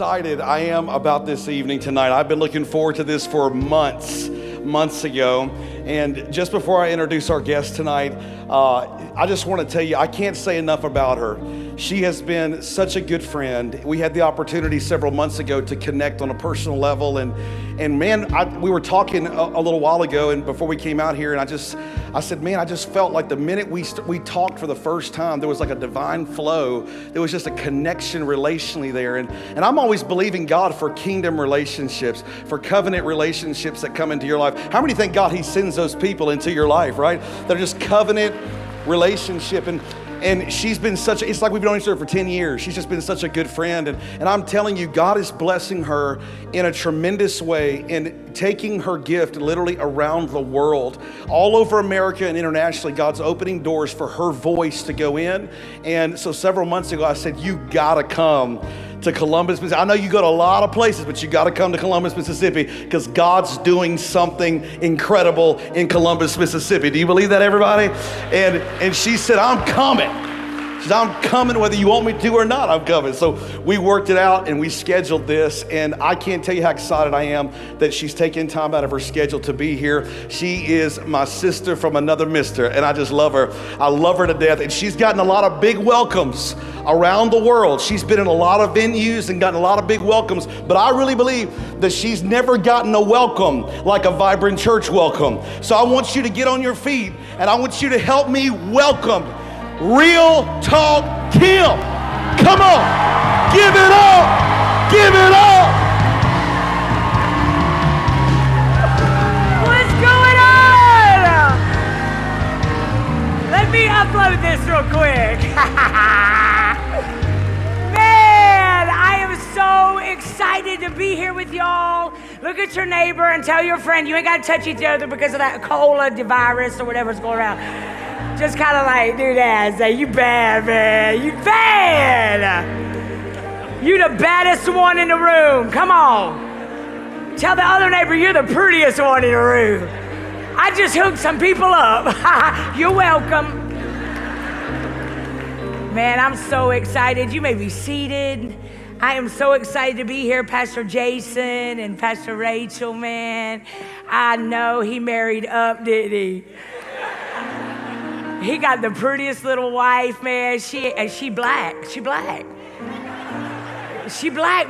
excited I am about this evening tonight. I've been looking forward to this for months ago. And just before I introduce our guest tonight, I just want to tell you, I can't say enough about her. She has been such a good friend. We had the opportunity several months ago to connect on a personal level. And man, we were talking a little while ago and before we came out here, and I said, man, I just felt like the minute we talked for the first time, there was like a divine flow. There was just a connection relationally there. And I'm always believing God for kingdom relationships, for covenant relationships that come into your life. How many thank God he sends those people into your life, right? They're just covenant relationship. And she's been it's like we've known each other for 10 years. She's just been such a good friend. And I'm telling you, God is blessing her in a tremendous way and taking her gift literally around the world. All over America and internationally, God's opening doors for her voice to go in. And so several months ago, I said, you gotta come to Columbus, Mississippi. I know you go to a lot of places, but you got to come to Columbus, Mississippi, because God's doing something incredible in Columbus, Mississippi. Do you believe that, everybody? And she said, I'm coming. She said, I'm coming whether you want me to or not, I'm coming. So we worked it out and we scheduled this, and I can't tell you how excited I am that she's taking time out of her schedule to be here. She is my sister from another mister, and I just love her. I love her to death, and she's gotten a lot of big welcomes around the world. She's been in a lot of venues and gotten a lot of big welcomes, but I really believe that she's never gotten a welcome like a Vibrant Church welcome. So I want you to get on your feet, and I want you to help me welcome Real Talk Kim. Come on, give it up, give it up. What's going on? Let me upload this real quick. Man, I am so excited to be here with y'all. Look at your neighbor and tell your friend you ain't got to touch each other because of that cola virus or whatever's going around. Just kind of like do that and say, you bad, man, you bad. You the baddest one in the room, come on. Tell the other neighbor you're the prettiest one in the room. I just hooked some people up. You're welcome. Man, I'm so excited. You may be seated. I am so excited to be here. Pastor Jason and Pastor Rachel, man. I know he married up, didn't he? He got the prettiest little wife, man. She black. She black,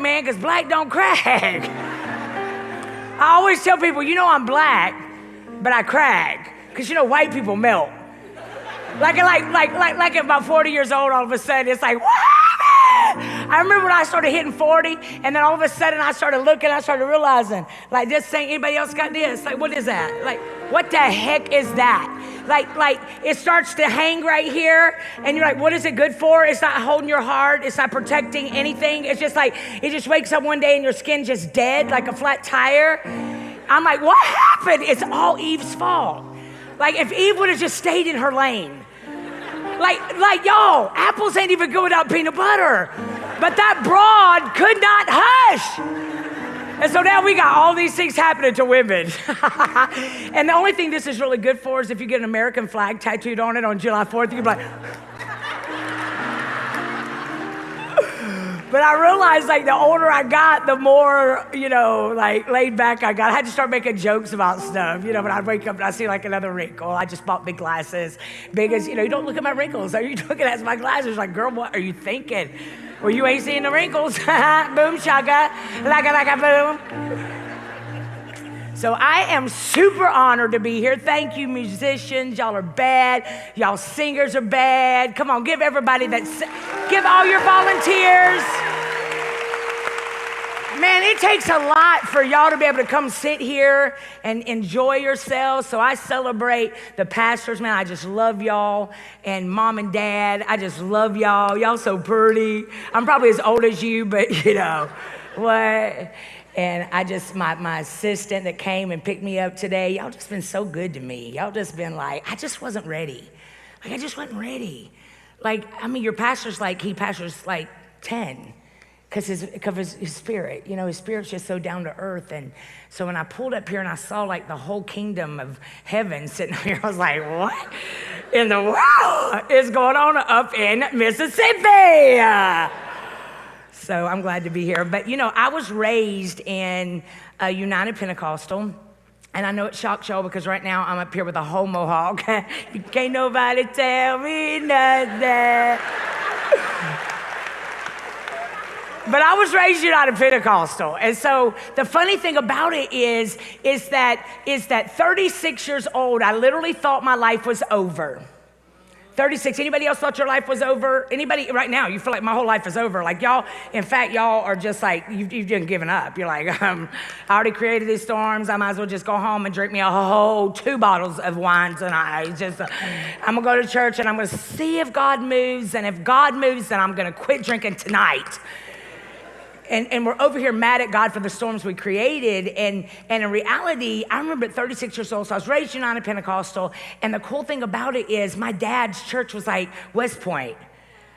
man, because black don't crack. I always tell people, you know I'm black, but I crack. Because you know white people melt. Like at about 40 years old, all of a sudden, it's like, what happened? I remember when I started hitting 40, and then all of a sudden I started looking, I started realizing, like, this ain't anybody else got this. Like, what is that? Like, what the heck is that? Like it starts to hang right here, and you're like, what is it good for? It's not holding your heart. It's not protecting anything. It's just like, it just wakes up one day and your skin just dead, like a flat tire. I'm like, what happened? It's all Eve's fault. Like, if Eve would have just stayed in her lane. Like y'all, apples ain't even good without peanut butter. But that broad could not hush. And so now we got all these things happening to women. And the only thing this is really good for is if you get an American flag tattooed on it on July 4th, you can be like. But I realized, like, the older I got, the more, like, laid back I got. I had to start making jokes about stuff, when I'd wake up and I see, like, another wrinkle. I just bought big glasses, big as, you don't look at my wrinkles. Are you looking at my glasses? Like, girl, what are you thinking? Well, you ain't seeing the wrinkles. Boom, shaka, like a boom. So I am super honored to be here. Thank you, musicians. Y'all are bad. Y'all singers are bad. Come on, give everybody give all your volunteers. Man, it takes a lot for y'all to be able to come sit here and enjoy yourselves. So I celebrate the pastors, man. I just love y'all. And mom and dad, I just love y'all. Y'all so pretty. I'm probably as old as you, but what? And my assistant that came and picked me up today, y'all just been so good to me. Y'all just been like, I just wasn't ready. Like, I just wasn't ready. Like, I mean, your pastor's like, he pastors like 10. Because his spirit, his spirit's just so down to earth. And so when I pulled up here and I saw like the whole kingdom of heaven sitting here, I was like, what in the world is going on up in Mississippi? So I'm glad to be here. But I was raised in a United Pentecostal. And I know it shocks y'all because right now I'm up here with a whole mohawk. Can't nobody tell me nothing. But I was raised United Pentecostal. And so the funny thing about it is that 36 years old, I literally thought my life was over. 36. Anybody else thought your life was over? Anybody right now, you feel like my whole life is over? Like y'all, in fact, y'all are just like, you've just given up. You're like, I already created these storms. I might as well just go home and drink me a whole 2 bottles of wine tonight. I'm going to go to church and I'm going to see if God moves. And if God moves, then I'm going to quit drinking tonight. And we're over here mad at God for the storms we created. And in reality, I remember at 36 years old, so I was raised United Pentecostal. And the cool thing about it is my dad's church was like West Point.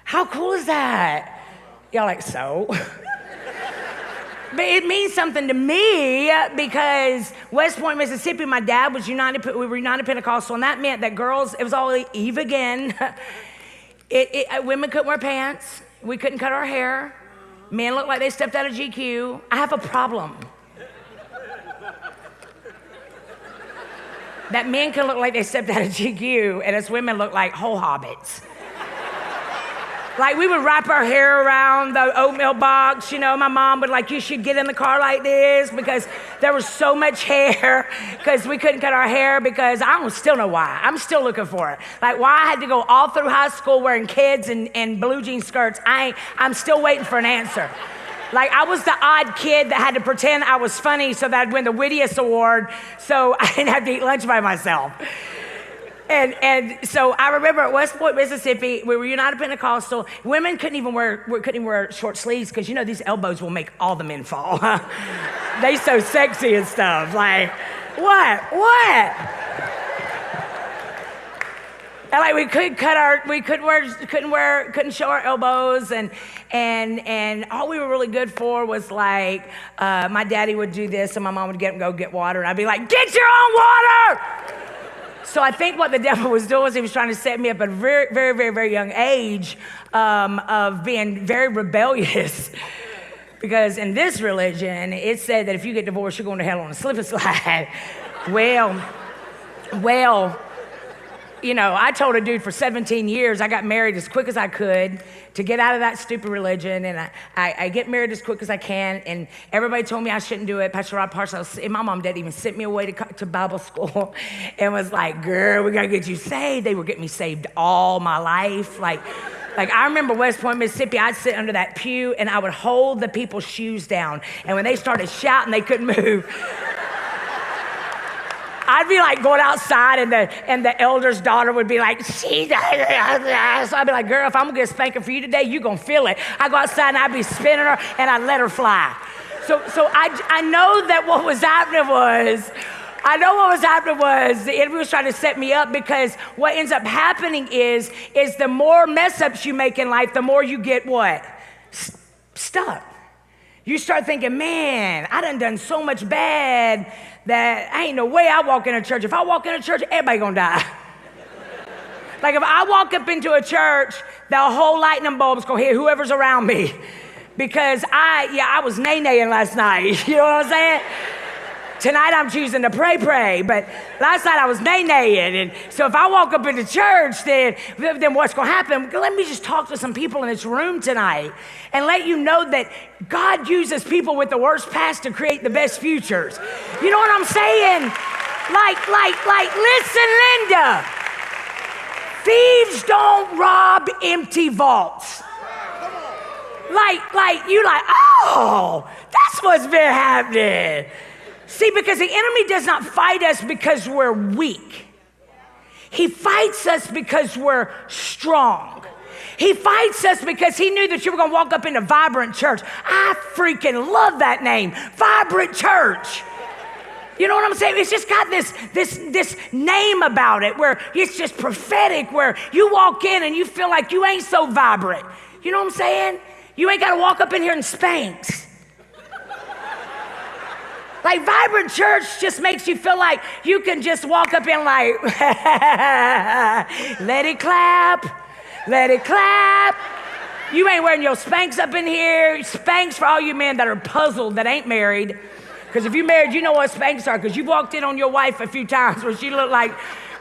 How cool is that? Y'all like, so? But it means something to me because West Point, Mississippi, my dad was we were United Pentecostal. And that meant that girls, it was all Eve again. Women couldn't wear pants. We couldn't cut our hair. Men look like they stepped out of GQ. I have a problem. That men can look like they stepped out of GQ, and us women look like whole hobbits. Like we would wrap our hair around the oatmeal box. My mom would like, you should get in the car like this because there was so much hair because we couldn't cut our hair because I don't still know why. I'm still looking for it. Like why I had to go all through high school wearing kids and blue jean skirts. I'm still waiting for an answer. Like I was the odd kid that had to pretend I was funny so that I'd win the wittiest award so I didn't have to eat lunch by myself. And so I remember at West Point, Mississippi, we were United Pentecostal. Women couldn't even wear short sleeves because these elbows will make all the men fall. They so sexy and stuff. Like, what? And like we couldn't show our elbows and all we were really good for was like my daddy would do this and my mom would get up and go get water and I'd be like, get your own water! So I think what the devil was doing was he was trying to set me up at a very, very, very, very young age of being very rebellious. Because in this religion, it said that if you get divorced, you're going to hell on a slip and slide. Well, I told a dude for 17 years, I got married as quick as I could to get out of that stupid religion. And I get married as quick as I can. And everybody told me I shouldn't do it. Pastor Rod Parsons, and my mom and dad even sent me away to Bible school and was like, girl, we got to get you saved. They were getting me saved all my life. Like I remember West Point, Mississippi, I'd sit under that pew and I would hold the people's shoes down. And when they started shouting, they couldn't move. I'd be like going outside and the elder's daughter would be like, so I'd be like, girl, if I'm gonna get a spanking for you today, you gonna feel it. I go outside and I'd be spinning her and I'd let her fly. So I know that what was happening was the enemy was trying to set me up because what ends up happening is the more mess ups you make in life, the more you get what? Stuck. You start thinking, man, I done so much bad that ain't no way I walk in a church. If I walk in a church, everybody gonna die. Like if I walk up into a church, the whole lightning bulb's gonna hit whoever's around me. Because I was nay-naying last night. You know what I'm saying? Tonight I'm choosing to pray, but last night I was nay-naying. And so if I walk up into church, then what's gonna happen? Let me just talk to some people in this room tonight and let you know that God uses people with the worst past to create the best futures. You know what I'm saying? Like, listen, Linda. Thieves don't rob empty vaults. Oh, that's what's been happening. See, because the enemy does not fight us because we're weak. He fights us because we're strong. He fights us because he knew that you were going to walk up into Vibrant Church. I freaking love that name, Vibrant Church. You know what I'm saying? It's just got this name about it where it's just prophetic, where you walk in and you feel like you ain't so vibrant. You know what I'm saying? You ain't got to walk up in here in Spanx. Like Vibrant Church just makes you feel like you can just walk up in like, let it clap, let it clap. You ain't wearing your Spanx up in here. Spanx for all you men that are puzzled, that ain't married. Because if you married, you know what Spanx are. Because you walked in on your wife a few times where she looked like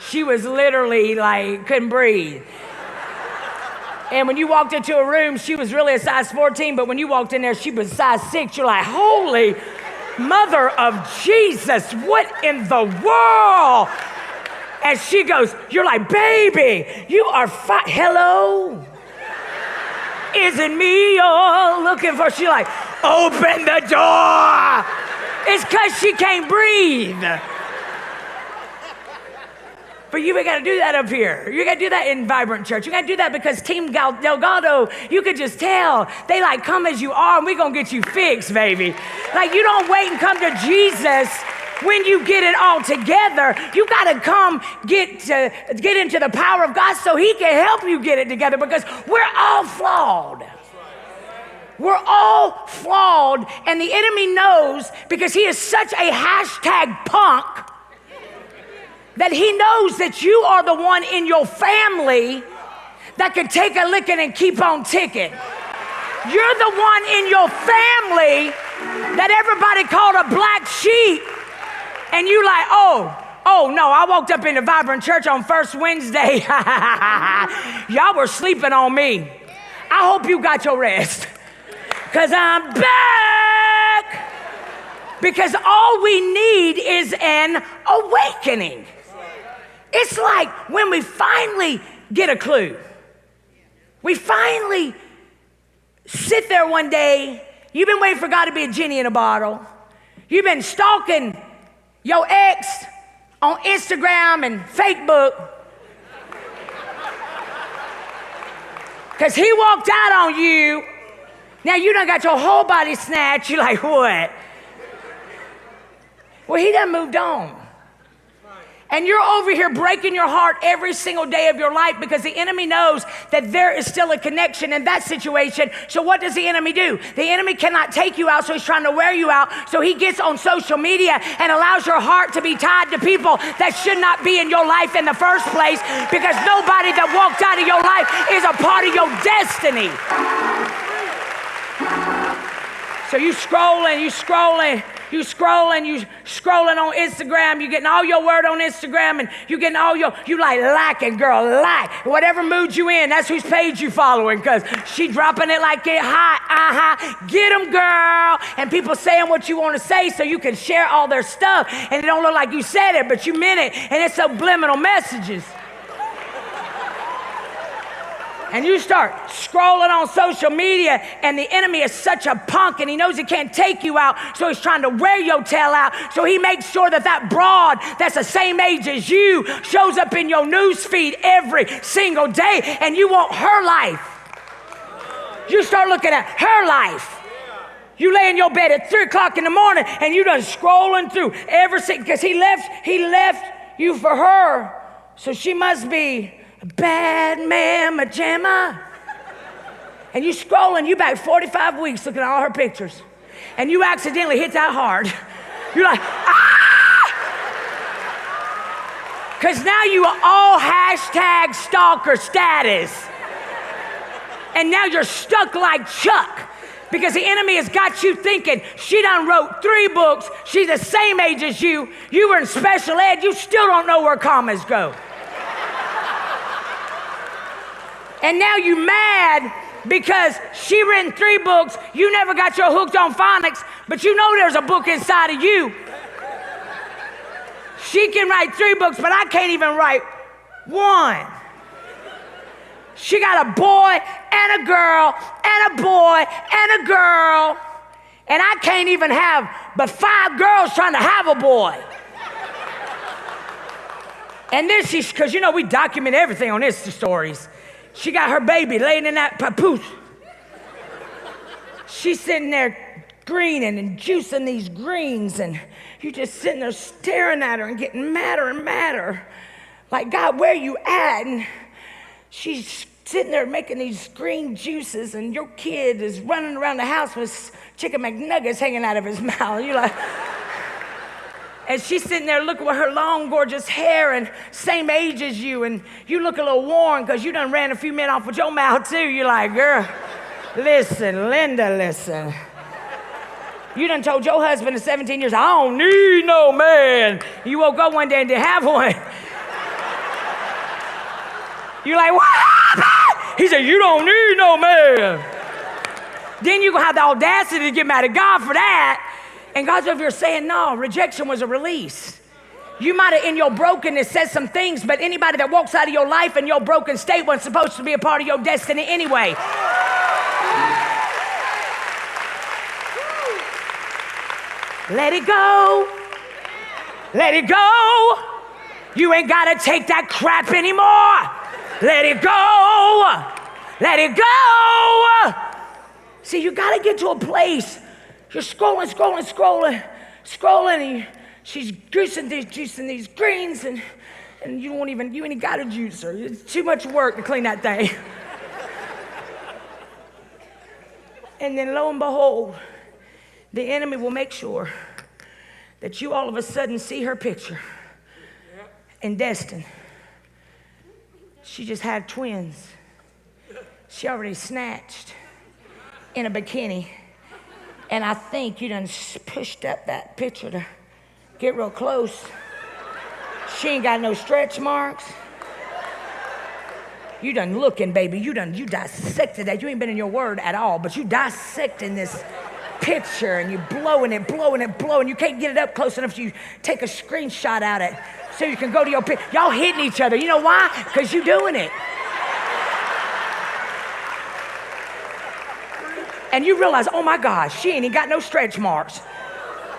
she was literally like, couldn't breathe. And when you walked into a room, she was really a size 14, but when you walked in there, she was size 6. You're like, holy mother of Jesus, what in the world? And she goes, you're like, baby, you are fine. Hello? Is it me you're looking for? She like, open the door. It's because she can't breathe. But you ain't got to do that up here. You got to do that in Vibrant Church. You got to do that because Team Delgado, you could just tell. They like, come as you are, and we going to get you fixed, baby. Like, you don't wait and come to Jesus when you get it all together. You got to come get into the power of God so he can help you get it together, because we're all flawed. We're all flawed, and the enemy knows, because he is such a hashtag punk, that he knows that you are the one in your family that can take a licking and keep on ticking. You're the one in your family that everybody called a black sheep, and you like, oh no, I walked up into Vibrant Church on first Wednesday. Y'all were sleeping on me. I hope you got your rest, because I'm back. Because all we need is an awakening. It's like when we finally get a clue. We finally sit there one day. You've been waiting for God to be a genie in a bottle. You've been stalking your ex on Instagram and Facebook, because he walked out on you. Now you done got your whole body snatched. You're like, what? Well, he done moved on. And you're over here breaking your heart every single day of your life, because the enemy knows that there is still a connection in that situation. So what does the enemy do? The enemy cannot take you out, so he's trying to wear you out. So he gets on social media and allows your heart to be tied to people that should not be in your life in the first place, because nobody that walked out of your life is a part of your destiny. So you scrolling on Instagram, you getting all your word on Instagram, and you getting all you like liking, girl, like. Whatever mood you in, that's whose page you following, because she dropping it like it hot, get them, girl. And people saying what you want to say so you can share all their stuff, and it don't look like you said it, but you meant it, and it's subliminal messages. And you start scrolling on social media, and the enemy is such a punk, and he knows he can't take you out, so he's trying to wear your tail out. So he makes sure that broad that's the same age as you shows up in your news feed every single day, and you want her life. You start looking at her life. You lay in your bed at 3 o'clock in the morning, and you done scrolling through everything, because he left you for her, so she must be bad mamma jamma. And you scrolling, you back 45 weeks looking at all her pictures, and you accidentally hit that hard. You're like, because now you are all hashtag stalker status, and now you're stuck like Chuck, because the enemy has got you thinking she done wrote 3 books, she's the same age as you were in special ed, you still don't know where commas go. And now you mad because she written 3 books, you never got your hooked on phonics, but you know there's a book inside of you. She can write 3 books, but I can't even write 1. She got a boy and a girl and a boy and a girl, and I can't even have but 5 girls trying to have a boy. And then because we document everything on Insta stories. She got her baby laying in that papoose. She's sitting there greening and juicing these greens, and you just sitting there staring at her and getting madder and madder. Like, God, where you at? And she's sitting there making these green juices, and your kid is running around the house with chicken McNuggets hanging out of his mouth. You're like... And she's sitting there looking with her long, gorgeous hair and same age as you, and you look a little worn because you done ran a few men off with your mouth too. You're like, girl, Listen, Linda, listen. You done told your husband in 17 years, I don't need no man. You woke up one day and didn't have one. You're like, what happened? He said, you don't need no man. Then you're gonna have the audacity to get mad at God for that. And God's over here saying, no, rejection was a release. You might have in your brokenness said some things, but anybody that walks out of your life in your broken state wasn't supposed to be a part of your destiny anyway. Let it go. Let it go. You ain't gotta take that crap anymore. Let it go. Let it go. See, you gotta get to a place. You're scrolling, and she's juicing these greens, and you ain't got a juicer. It's too much work to clean that thing. And then lo and behold, the enemy will make sure that you all of a sudden see her picture. And Destin, she just had twins. She already snatched in a bikini. And I think you done pushed up that picture to get real close. She ain't got no stretch marks. You done looking, baby. You dissected that. You ain't been in your word at all, but you dissecting this picture and you blowing it. You can't get it up close enough. You take a screenshot at it so you can go to your picture. Y'all hitting each other. You know why? Because you doing it. And you realize, oh my gosh, she ain't even got no stretch marks.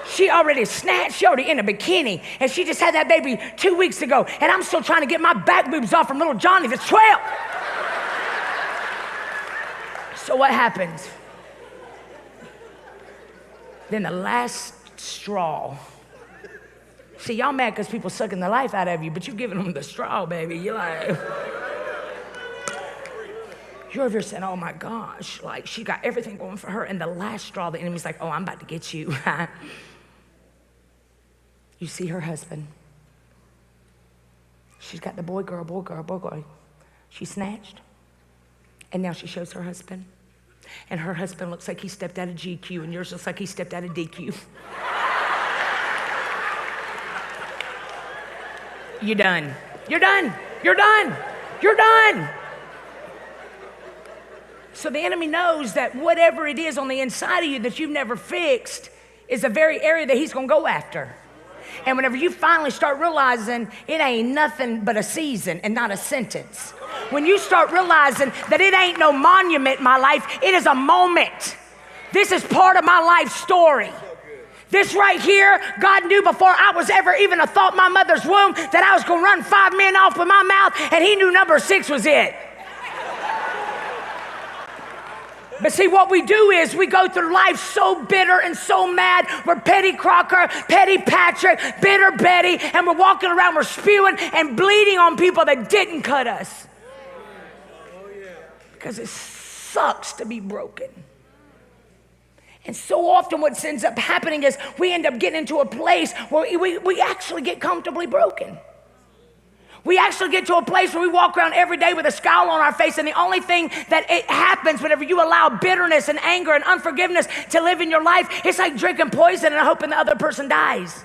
She already snatched, she already in a bikini, and she just had that baby 2 weeks ago, and I'm still trying to get my back boobs off from little Johnny that's 12. So what happens? Then the last straw. See, y'all mad because people sucking the life out of you, but you giving them the straw, baby. You're like... You're over here saying, oh my gosh, like she got everything going for her. And the last straw, the enemy's like, oh, I'm about to get you. You see her husband. She's got the boy, girl. She snatched. And now she shows her husband. And her husband looks like he stepped out of GQ, and yours looks like he stepped out of DQ. You're done. You're done. You're done. You're done. So the enemy knows that whatever it is on the inside of you that you've never fixed is the very area that he's gonna go after. And whenever you finally start realizing it ain't nothing but a season and not a sentence, when you start realizing that it ain't no monument in my life, it is a moment. This is part of my life story. This right here, God knew before I was ever even a thought in my mother's womb that I was gonna run 5 men off with my mouth, and he knew number 6 was it. But see, what we do is we go through life so bitter and so mad. We're Petty Crocker, Petty Patrick, Bitter Betty, and we're walking around, we're spewing and bleeding on people that didn't cut us. Because it sucks to be broken. And so often what ends up happening is we end up getting into a place where we actually get comfortably broken. We actually get to a place where we walk around every day with a scowl on our face, and the only thing that it happens whenever you allow bitterness and anger and unforgiveness to live in your life, it's like drinking poison and hoping the other person dies.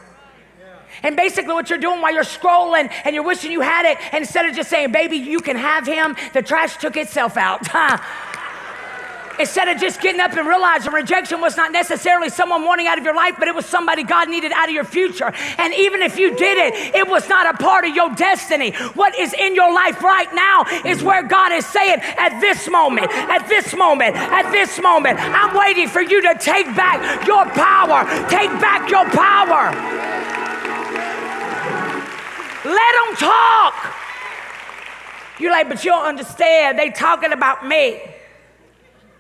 And basically what you're doing while you're scrolling and you're wishing you had it, and instead of just saying, baby, you can have him, the trash took itself out. Instead of just getting up and realizing rejection was not necessarily someone wanting out of your life, but it was somebody God needed out of your future. And even if you did it, it was not a part of your destiny. What is in your life right now is where God is saying, at this moment, I'm waiting for you to take back your power. Take back your power. Let them talk. You're like, but you don't understand. They talking about me.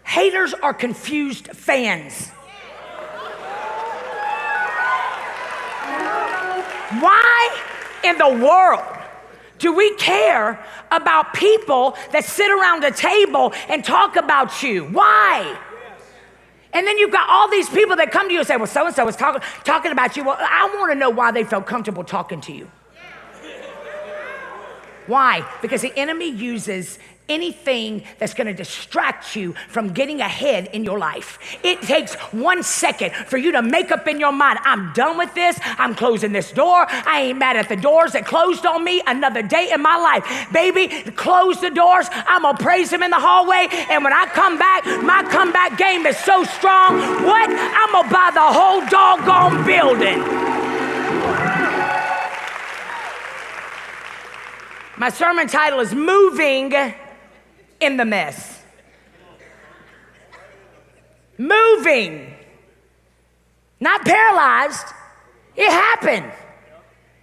Haters are confused fans. Why in the world do we care about people that sit around a table and talk about you? Why? And then you've got all these people that come to you and say, well, so-and-so was talking about you. Well, I want to know why they felt comfortable talking to you. Why? Because the enemy uses anything that's going to distract you from getting ahead in your life. It takes 1 second for you to make up in your mind, I'm done with this. I'm closing this door. I ain't mad at the doors that closed on me another day in my life. Baby, close the doors. I'm going to praise him in the hallway. And when I come back, my comeback game is so strong. What? I'm going to buy the whole doggone building. My sermon title is Moving in the Mess. Moving. Not paralyzed. It happened.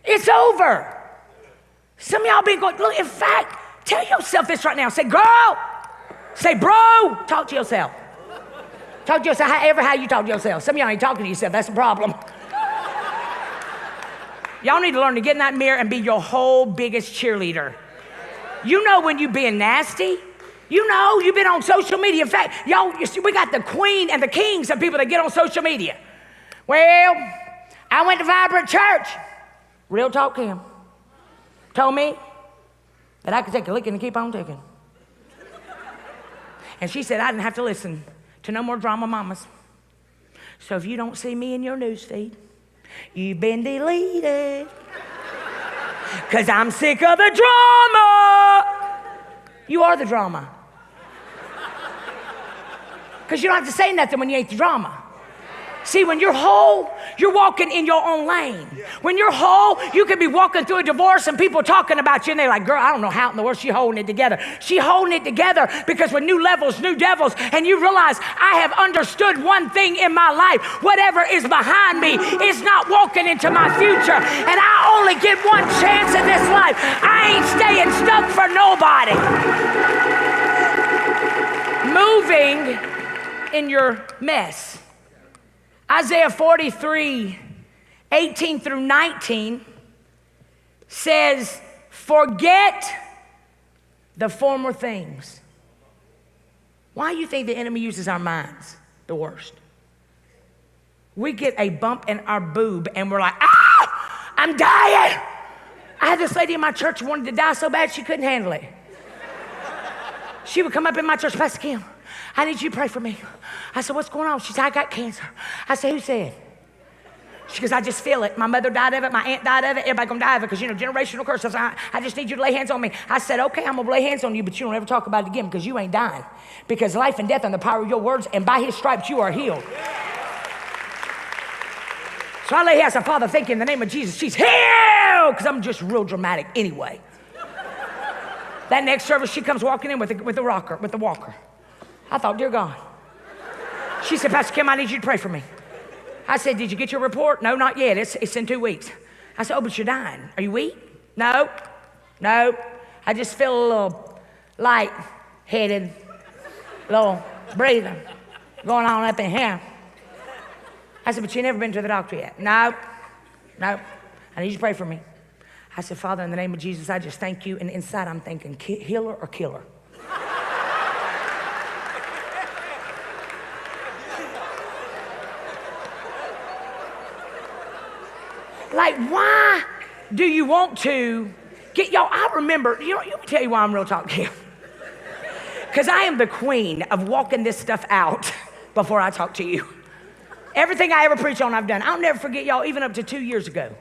It's over. Some of y'all been going, look, in fact, tell yourself this right now. Say, girl. Say, bro. Talk to yourself. Talk to yourself however how you talk to yourself. Some of y'all ain't talking to yourself. That's the problem. Y'all need to learn to get in that mirror and be your whole biggest cheerleader. You know when you being nasty. You know, you've been on social media. In fact, y'all, you see, we got the queen and the kings of people that get on social media. Well, I went to Vibrant Church. Real talk, Kim. Told me that I could take a licking and keep on taking. And she said I didn't have to listen to no more drama mamas. So if you don't see me in your news feed, you've been deleted. Because I'm sick of the drama. You are the drama. Because you don't have to say nothing when you ain't the drama. See, when you're whole, you're walking in your own lane. When you're whole, you could be walking through a divorce and people talking about you and they're like, girl, I don't know how in the world she's holding it together. She holding it together because with new levels, new devils, and you realize I have understood one thing in my life. Whatever is behind me is not walking into my future. And I only get one chance in this life. I ain't staying stuck for nobody. Moving in your mess. Isaiah 43, 18 through 19 says, forget the former things. Why do you think the enemy uses our minds the worst? We get a bump in our boob and we're like, ah, I'm dying. I had this lady in my church who wanted to die so bad she couldn't handle it. She would come up in my church, Pastor Kim, I need you to pray for me. I said, what's going on? She said, I got cancer. I said, who said? She goes, I just feel it. My mother died of it. My aunt died of it. Everybody gonna die of it because, generational curse. I said, I just need you to lay hands on me. I said, okay, I'm gonna lay hands on you, but you don't ever talk about it again because you ain't dying. Because life and death are in the power of your words, and by his stripes you are healed. So I lay hands on Father, thank you in the name of Jesus. She's healed because I'm just real dramatic anyway. That next service, she comes walking in with the walker. I thought, dear God. She said, Pastor Kim, I need you to pray for me. I said, did you get your report? No, not yet. It's in 2 weeks. I said, oh, but you're dying. Are you weak? No. I just feel a little light-headed, little breathing going on up in here. I said, but you never been to the doctor yet. No. I need you to pray for me. I said, Father, in the name of Jesus, I just thank you. And inside I'm thinking, healer or killer? Like, why do you want to get, y'all, I remember, let me tell you why I'm real talking. Because I am the queen of walking this stuff out before I talk to you. Everything I ever preach on, I've done. I'll never forget, y'all, even up to 2 years ago.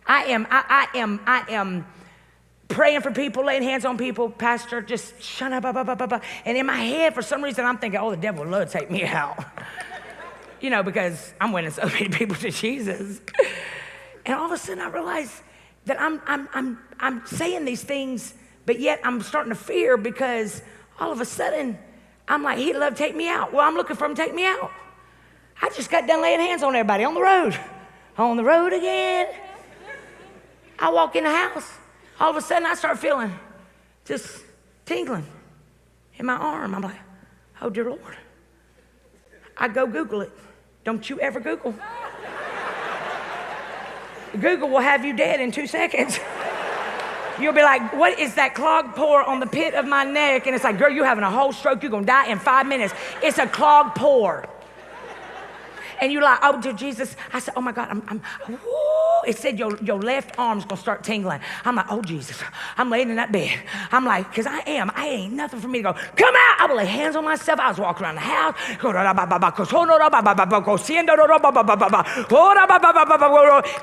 I am praying for people, laying hands on people, pastor, just shut up, and in my head, for some reason, I'm thinking, oh, the devil would love to take me out. Because I'm winning so many people to Jesus. And all of a sudden I realized that I'm saying these things, but yet I'm starting to fear because all of a sudden I'm like, he'd love to take me out. Well, I'm looking for him to take me out. I just got done laying hands on everybody on the road. On the road again. I walk in the house. All of a sudden I start feeling just tingling in my arm. I'm like, oh dear Lord. I go Google it. Don't you ever Google. Google will have you dead in 2 seconds. You'll be like, what is that clogged pore on the pit of my neck? And it's like, girl, you're having a whole stroke. You're going to die in 5 minutes. It's a clogged pore. And you're like, oh, dear Jesus. I said, oh, my God. it said your left arm's gonna start tingling. I'm like, oh Jesus. I'm laying in that bed. I'm like, because I ain't nothing for me to go, come out. I would lay hands on myself. I was walking around the house.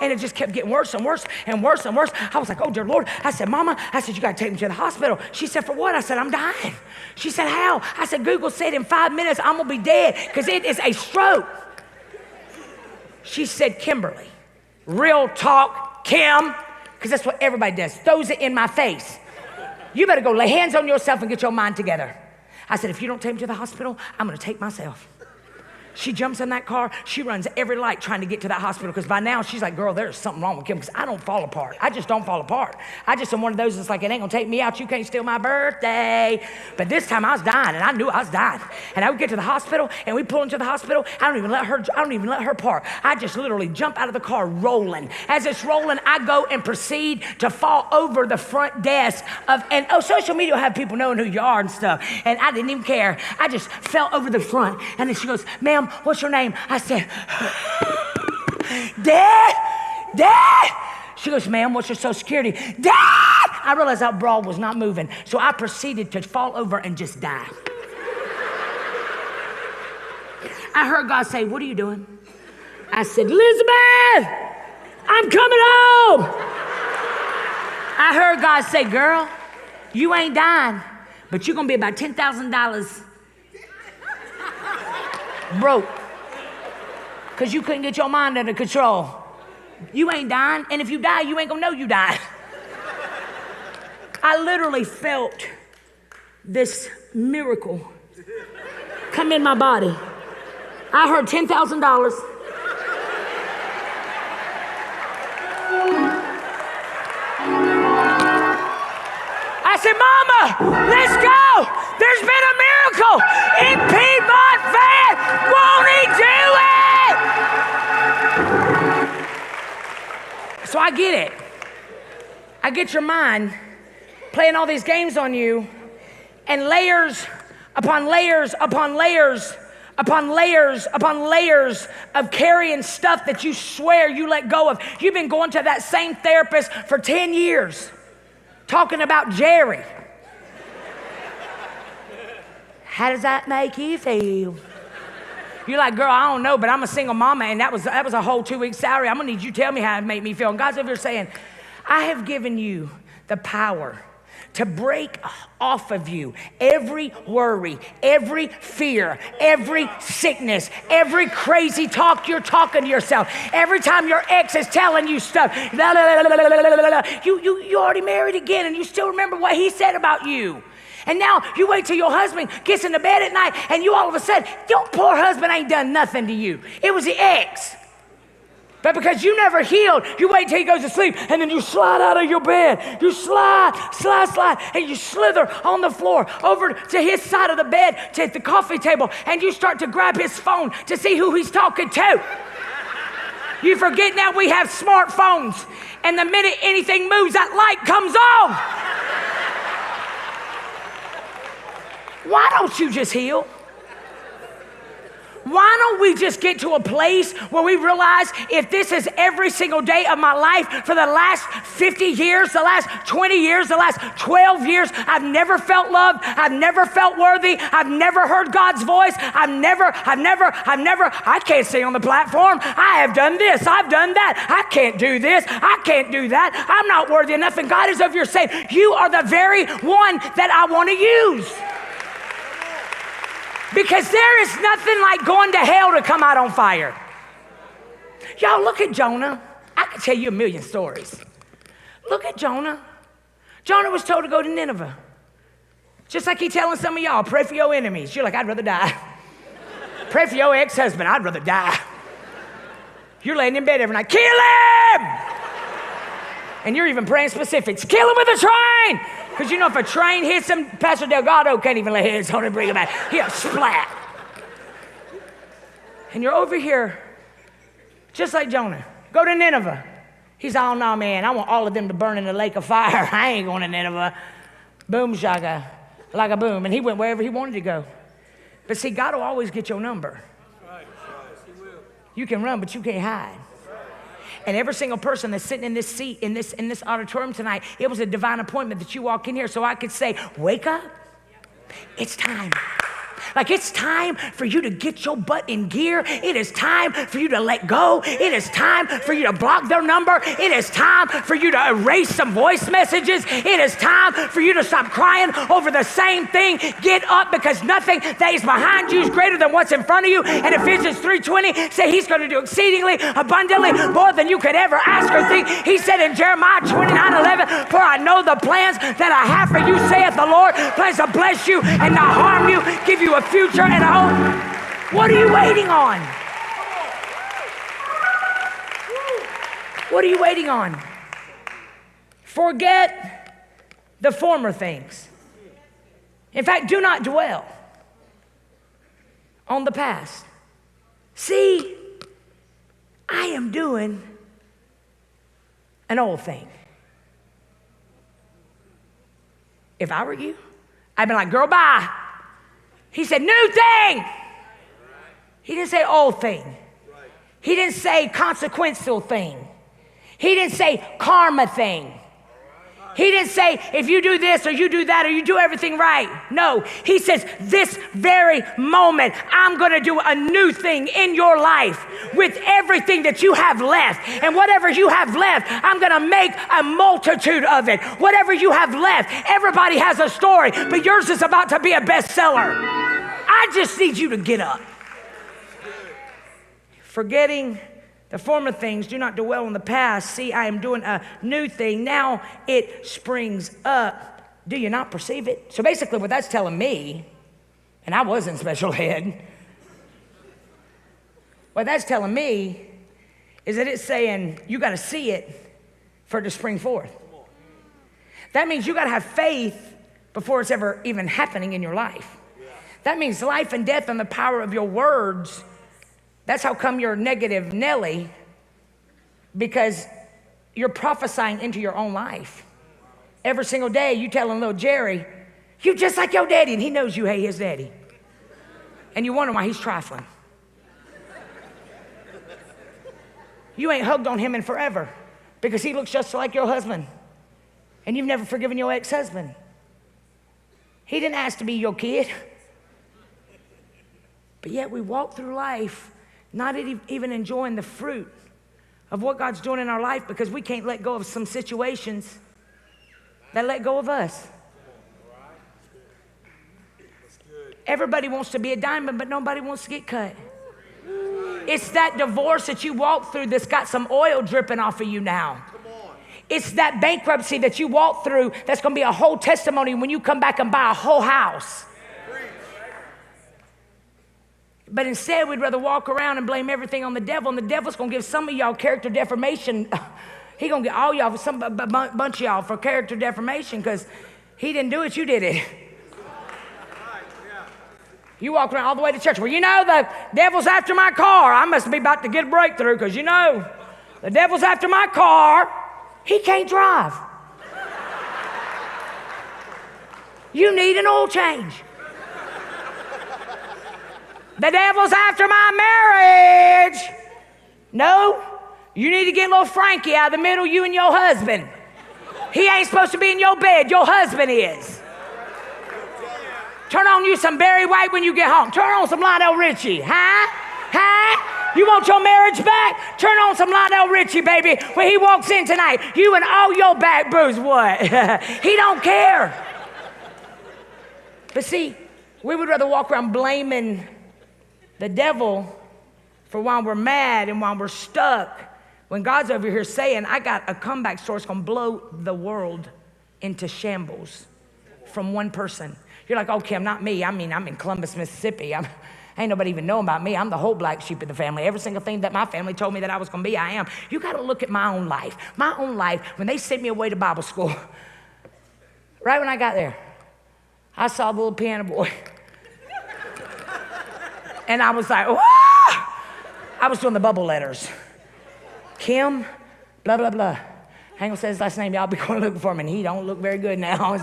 And it just kept getting worse and worse and worse and worse. I was like, oh dear Lord. I said, Mama, I said, you gotta take me to the hospital. She said, for what? I said, I'm dying. She said, how? I said, Google said in 5 minutes I'm gonna be dead because it is a stroke. She said, Kimberly, real talk, Kim, because that's what everybody does, throws it in my face. You better go lay hands on yourself and get your mind together. I said, if you don't take me to the hospital, I'm gonna take myself. She jumps in that car. She runs every light trying to get to that hospital because by now she's like, girl, there's something wrong with Kim because I don't fall apart. I just don't fall apart. I just am one of those that's like, it ain't gonna take me out. You can't steal my birthday. But this time I was dying and I knew I was dying. And I would get to the hospital and we pull into the hospital. I don't even let her park. I just literally jump out of the car rolling. As it's rolling, I go and proceed to fall over the front desk and social media will have people knowing who you are and stuff. And I didn't even care. I just fell over the front. And then she goes, ma'am, what's your name? I said, Dad. She goes, ma'am, what's your social security? Dad. I realized that bra was not moving. So I proceeded to fall over and just die. I heard God say, what are you doing? I said, Elizabeth, I'm coming home. I heard God say, girl, you ain't dying, but you're going to be about $10,000 broke because you couldn't get your mind under control. You ain't dying, and if you die, you ain't gonna know you died. I literally felt this miracle come in my body. I heard $10,000. I said, Mama, let's go. There's been a miracle in Piedmont Van. Won't he do it? So I get it. I get your mind playing all these games on you, and layers upon layers upon layers upon layers upon layers of carrying stuff that you swear you let go of. You've been going to that same therapist for 10 years, talking about Jerry. How does that make you feel? You're like, girl, I don't know, but I'm a single mama, and that was a whole 2-week salary. I'm gonna need you to tell me how it made me feel. And God's over here saying, I have given you the power to break off of you every worry, every fear, every sickness, every crazy talk you're talking to yourself. Every time your ex is telling you stuff, you already married again, and you still remember what he said about you. And now you wait till your husband gets into bed at night, and you all of a sudden, your poor husband ain't done nothing to you. It was the ex. But because you never healed, you wait till he goes to sleep, and then you slide out of your bed. You slide, and you slither on the floor over to his side of the bed, to the coffee table, and you start to grab his phone to see who he's talking to. You forget now we have smartphones, and the minute anything moves, that light comes on. Why don't you just heal? Why don't we just get to a place where we realize if this is every single day of my life for the last 50 years, the last 20 years, the last 12 years, I've never felt loved, I've never felt worthy, I've never heard God's voice, I can't sing on the platform, I have done this, I've done that, I can't do this, I can't do that, I'm not worthy enough, and God is over here saying, you are the very one that I want to use. Because there is nothing like going to hell to come out on fire. Y'all, look at Jonah. I could tell you a million stories. Look at Jonah. Jonah was told to go to Nineveh. Just like he's telling some of y'all, pray for your enemies. You're like, I'd rather die. Pray for your ex-husband. I'd rather die. You're laying in bed every night. Kill him! And you're even praying specifics. Kill him with a train! Because you know if a train hits him, Pastor Delgado can't even lay hands on him and bring him back. He'll splat. And you're over here, just like Jonah. Go to Nineveh. He's all, no, man, I want all of them to burn in the lake of fire. I ain't going to Nineveh. Boom, shaka, like a boom. And he went wherever he wanted to go. But see, God will always get your number. You can run, but you can't hide. And every single person that's sitting in this seat, in this auditorium tonight, it was a divine appointment that you walk in here so I could say, wake up, it's time. Like, it's time for you to get your butt in gear. It is time for you to let go. It is time for you to block their number. It is time for you to erase some voice messages. It is time for you to stop crying over the same thing. Get up, because nothing that is behind you is greater than what's in front of you. And Ephesians 3:20 say he's going to do exceedingly abundantly more than you could ever ask or think. He said in Jeremiah 29:11, for I know the plans that I have for you, saith the Lord, plans to bless you and not harm you, give you a future and a hope. What are you waiting on? What are you waiting on? Forget the former things. In fact, do not dwell on the past. See, I am doing an old thing. If I were you, I'd be like, girl, bye. He said, new thing. He didn't say old thing. He didn't say consequential thing. He didn't say karma thing. He didn't say if you do this or you do that or you do everything right. No, he says this very moment, I'm going to do a new thing in your life with everything that you have left. And whatever you have left, I'm going to make a multitude of it. Whatever you have left, everybody has a story, but yours is about to be a bestseller. I just need you to get up. Forgetting the former things, do not dwell on the past. See, I am doing a new thing. Now it springs up. Do you not perceive it? So basically what that's telling me, and I was in special ed, what that's telling me is that it's saying you got to see it for it to spring forth. That means you got to have faith before it's ever even happening in your life. That means life and death and the power of your words. That's how come you're negative Nelly, because you're prophesying into your own life. Every single day you telling little Jerry, you just like your daddy, and he knows you hate his daddy. And you wonder why he's trifling. You ain't hugged on him in forever because he looks just like your husband. And you've never forgiven your ex-husband. He didn't ask to be your kid. But yet we walk through life not even enjoying the fruit of what God's doing in our life because we can't let go of some situations that let go of us. Everybody wants to be a diamond, but nobody wants to get cut. It's that divorce that you walk through that's got some oil dripping off of you now. It's that bankruptcy that you walk through that's going to be a whole testimony when you come back and buy a whole house. But instead, we'd rather walk around and blame everything on the devil, and the devil's going to give some of y'all character deformation. He going to get all y'all, a bunch of y'all for character deformation because he didn't do it, you did it. You walk around all the way to church. Well, you know, the devil's after my car. I must be about to get a breakthrough because, you know, the devil's after my car. He can't drive. You need an oil change. The devil's after my marriage. No, you need to get little Frankie out of the middle, you and your husband. He ain't supposed to be in your bed, your husband is. Turn on you some Barry White when you get home. Turn on some Lionel Richie, huh? You want your marriage back? Turn on some Lionel Richie, baby. When he walks in tonight, you and all your back bruise, what? He don't care. But see, we would rather walk around blaming the devil for why we're mad and why we're stuck, when God's over here saying, I got a comeback story that's gonna blow the world into shambles from one person. You're like, okay, I'm not me. I mean, I'm in Columbus, Mississippi. Ain't nobody even know about me. I'm the whole black sheep of the family. Every single thing that my family told me that I was gonna be, I am. You gotta look at my own life. My own life, when they sent me away to Bible school, right when I got there, I saw the little piano boy. And I was like, whoa! I was doing the bubble letters. Kim, blah, blah, blah. I ain't gonna say his last name. Y'all be going looking for him, and he don't look very good now.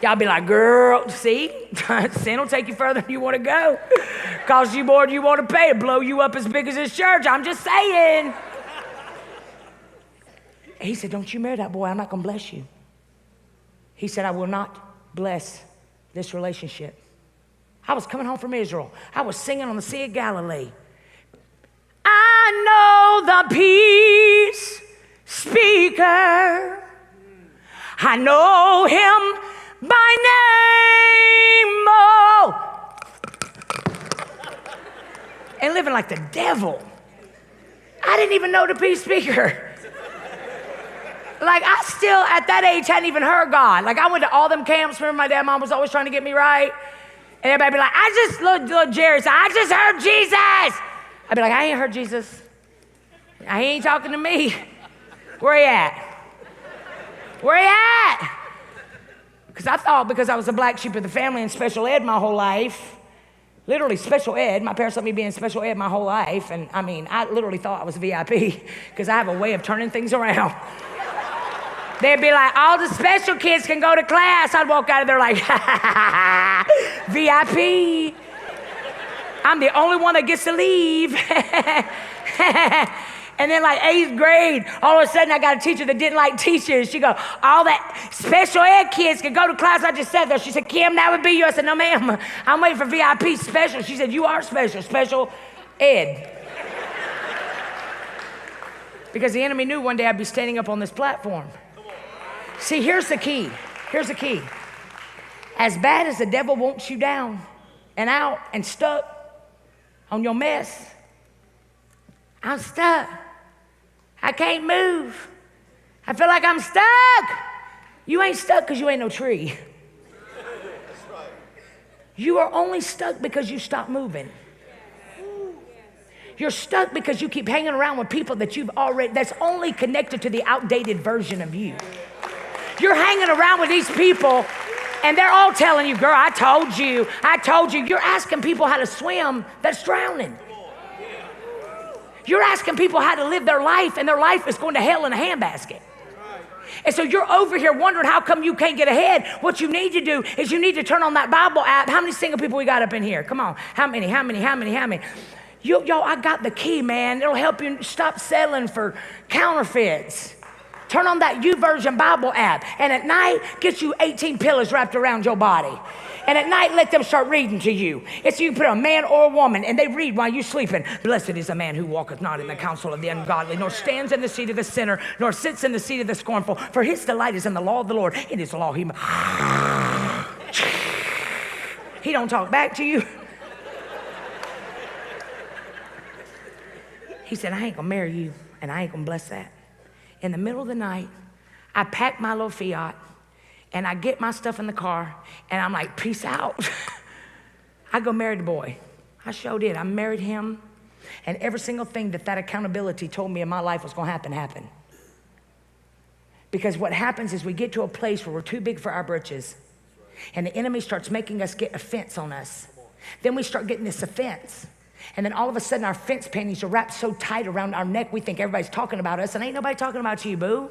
Y'all be like, girl, see? Sin will take you further than you want to go. Cost you more than you want to pay to blow you up as big as this church. I'm just saying. He said, don't you marry that boy. I'm not going to bless you. He said, I will not bless this relationship. I was coming home from Israel. I was singing on the Sea of Galilee. I know the peace speaker. I know him by name. Oh. And living like the devil. I didn't even know the peace speaker. Like, I still, at that age, hadn't even heard God. Like, I went to all them camps. Remember, my dad and mom was always trying to get me right. And everybody be like, little Jerry said, I just heard Jesus. I'd be like, I ain't heard Jesus. He ain't talking to me. Where he at? Where he at? Because I thought because I was a black sheep of the family in special ed my whole life, literally special ed, my parents let me be in special ed my whole life. And I mean, I literally thought I was a VIP because I have a way of turning things around. They'd be like, all the special kids can go to class. I'd walk out of there like, VIP. I'm the only one that gets to leave. And then like 8th grade, all of a sudden I got a teacher that didn't like teachers. She go, all that special ed kids can go to class. I just sat there. She said, Kim, that would be you. I said, no ma'am, I'm waiting for VIP special. She said, you are special ed. Because the enemy knew one day I'd be standing up on this platform. See, here's the key. Here's the key. As bad as the devil wants you down and out and stuck on your mess, I'm stuck. I can't move. I feel like I'm stuck. You ain't stuck because you ain't no tree. You are only stuck because you stopped moving. You're stuck because you keep hanging around with people that's only connected to the outdated version of you. You're hanging around with these people and they're all telling you, girl, I told you. You're asking people how to swim that's drowning. You're asking people how to live their life and their life is going to hell in a handbasket. And so you're over here wondering how come you can't get ahead. What you need to do is you need to turn on that Bible app. How many single people we got up in here? Come on. How many? Y'all, I got the key, man. It'll help you stop settling for counterfeits. Turn on that YouVersion Bible app. And at night, get you 18 pillows wrapped around your body. And at night, let them start reading to you. It's you can put a man or a woman, and they read while you're sleeping. Blessed is the man who walketh not in the counsel of the ungodly, nor stands in the seat of the sinner, nor sits in the seat of the scornful. For his delight is in the law of the Lord. In his law, he don't talk back to you. He said, I ain't gonna marry you, and I ain't gonna bless that. In the middle of the night, I pack my little Fiat, and I get my stuff in the car, and I'm like, peace out. I go marry the boy. I sure did. I married him, and every single thing that accountability told me in my life was gonna happen, happened. Because what happens is we get to a place where we're too big for our britches, and the enemy starts making us get a fence on us. Then we start getting this offense. And then all of a sudden, our fence panties are wrapped so tight around our neck, we think everybody's talking about us, and ain't nobody talking about you, boo.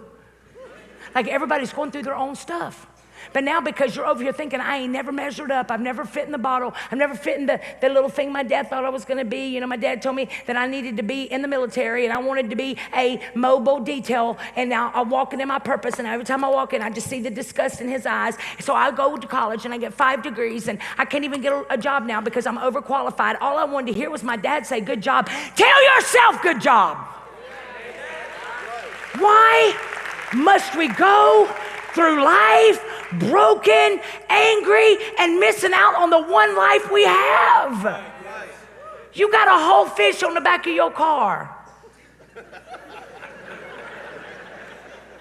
Like everybody's going through their own stuff. But now because you're over here thinking, I ain't never measured up, I've never fit in the bottle, I've never fit in the little thing my dad thought I was gonna be. You know, my dad told me that I needed to be in the military and I wanted to be a mobile detail, and now I'm walking in my purpose, and every time I walk in, I just see the disgust in his eyes. So I go to college and I get 5 degrees, and I can't even get a job now because I'm overqualified. All I wanted to hear was my dad say, good job. Tell yourself good job. Why must we go through life broken, angry, and missing out on the one life we have? You got a whole fish on the back of your car.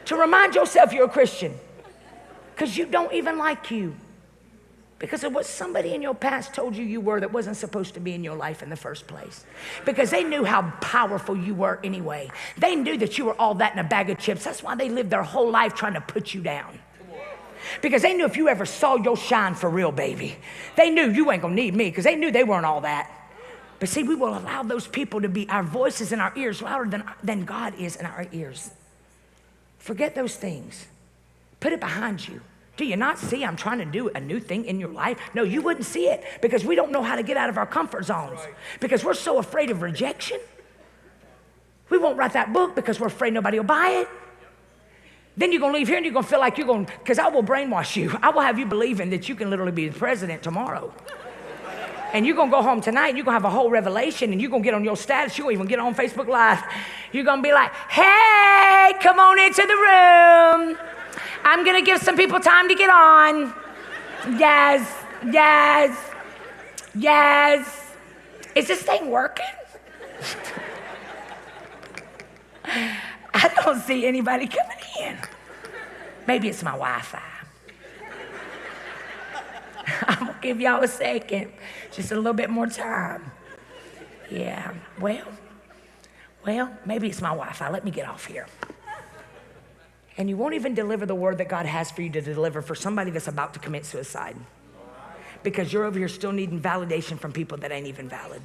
To remind yourself you're a Christian, because you don't even like you, because of what somebody in your past told you were that wasn't supposed to be in your life in the first place. Because they knew how powerful you were anyway. They knew that you were all that in a bag of chips. That's why they lived their whole life trying to put you down. Because they knew if you ever saw your shine for real, baby, they knew you ain't gonna need me, because they knew they weren't all that. But see, we will allow those people to be our voices in our ears louder than God is in our ears. Forget those things. Put it behind you. Do you not see I'm trying to do a new thing in your life? No, you wouldn't see it because we don't know how to get out of our comfort zones because we're so afraid of rejection. We won't write that book because we're afraid nobody will buy it. Then you're going to leave here and you're going to feel like you're going, because I will brainwash you. I will have you believing that you can literally be the president tomorrow. And you're going to go home tonight and you're going to have a whole revelation and you're going to get on your status. You won't even get on Facebook Live. You're going to be like, hey, come on into the room. I'm going to give some people time to get on. Yes, yes, yes. Is this thing working? I don't see anybody coming in. Maybe it's my Wi-Fi. I'm going to give y'all a second. Just a little bit more time. Yeah, well, maybe it's my Wi-Fi. Let me get off here. And you won't even deliver the word that God has for you to deliver for somebody that's about to commit suicide. Because you're over here still needing validation from people that ain't even valid.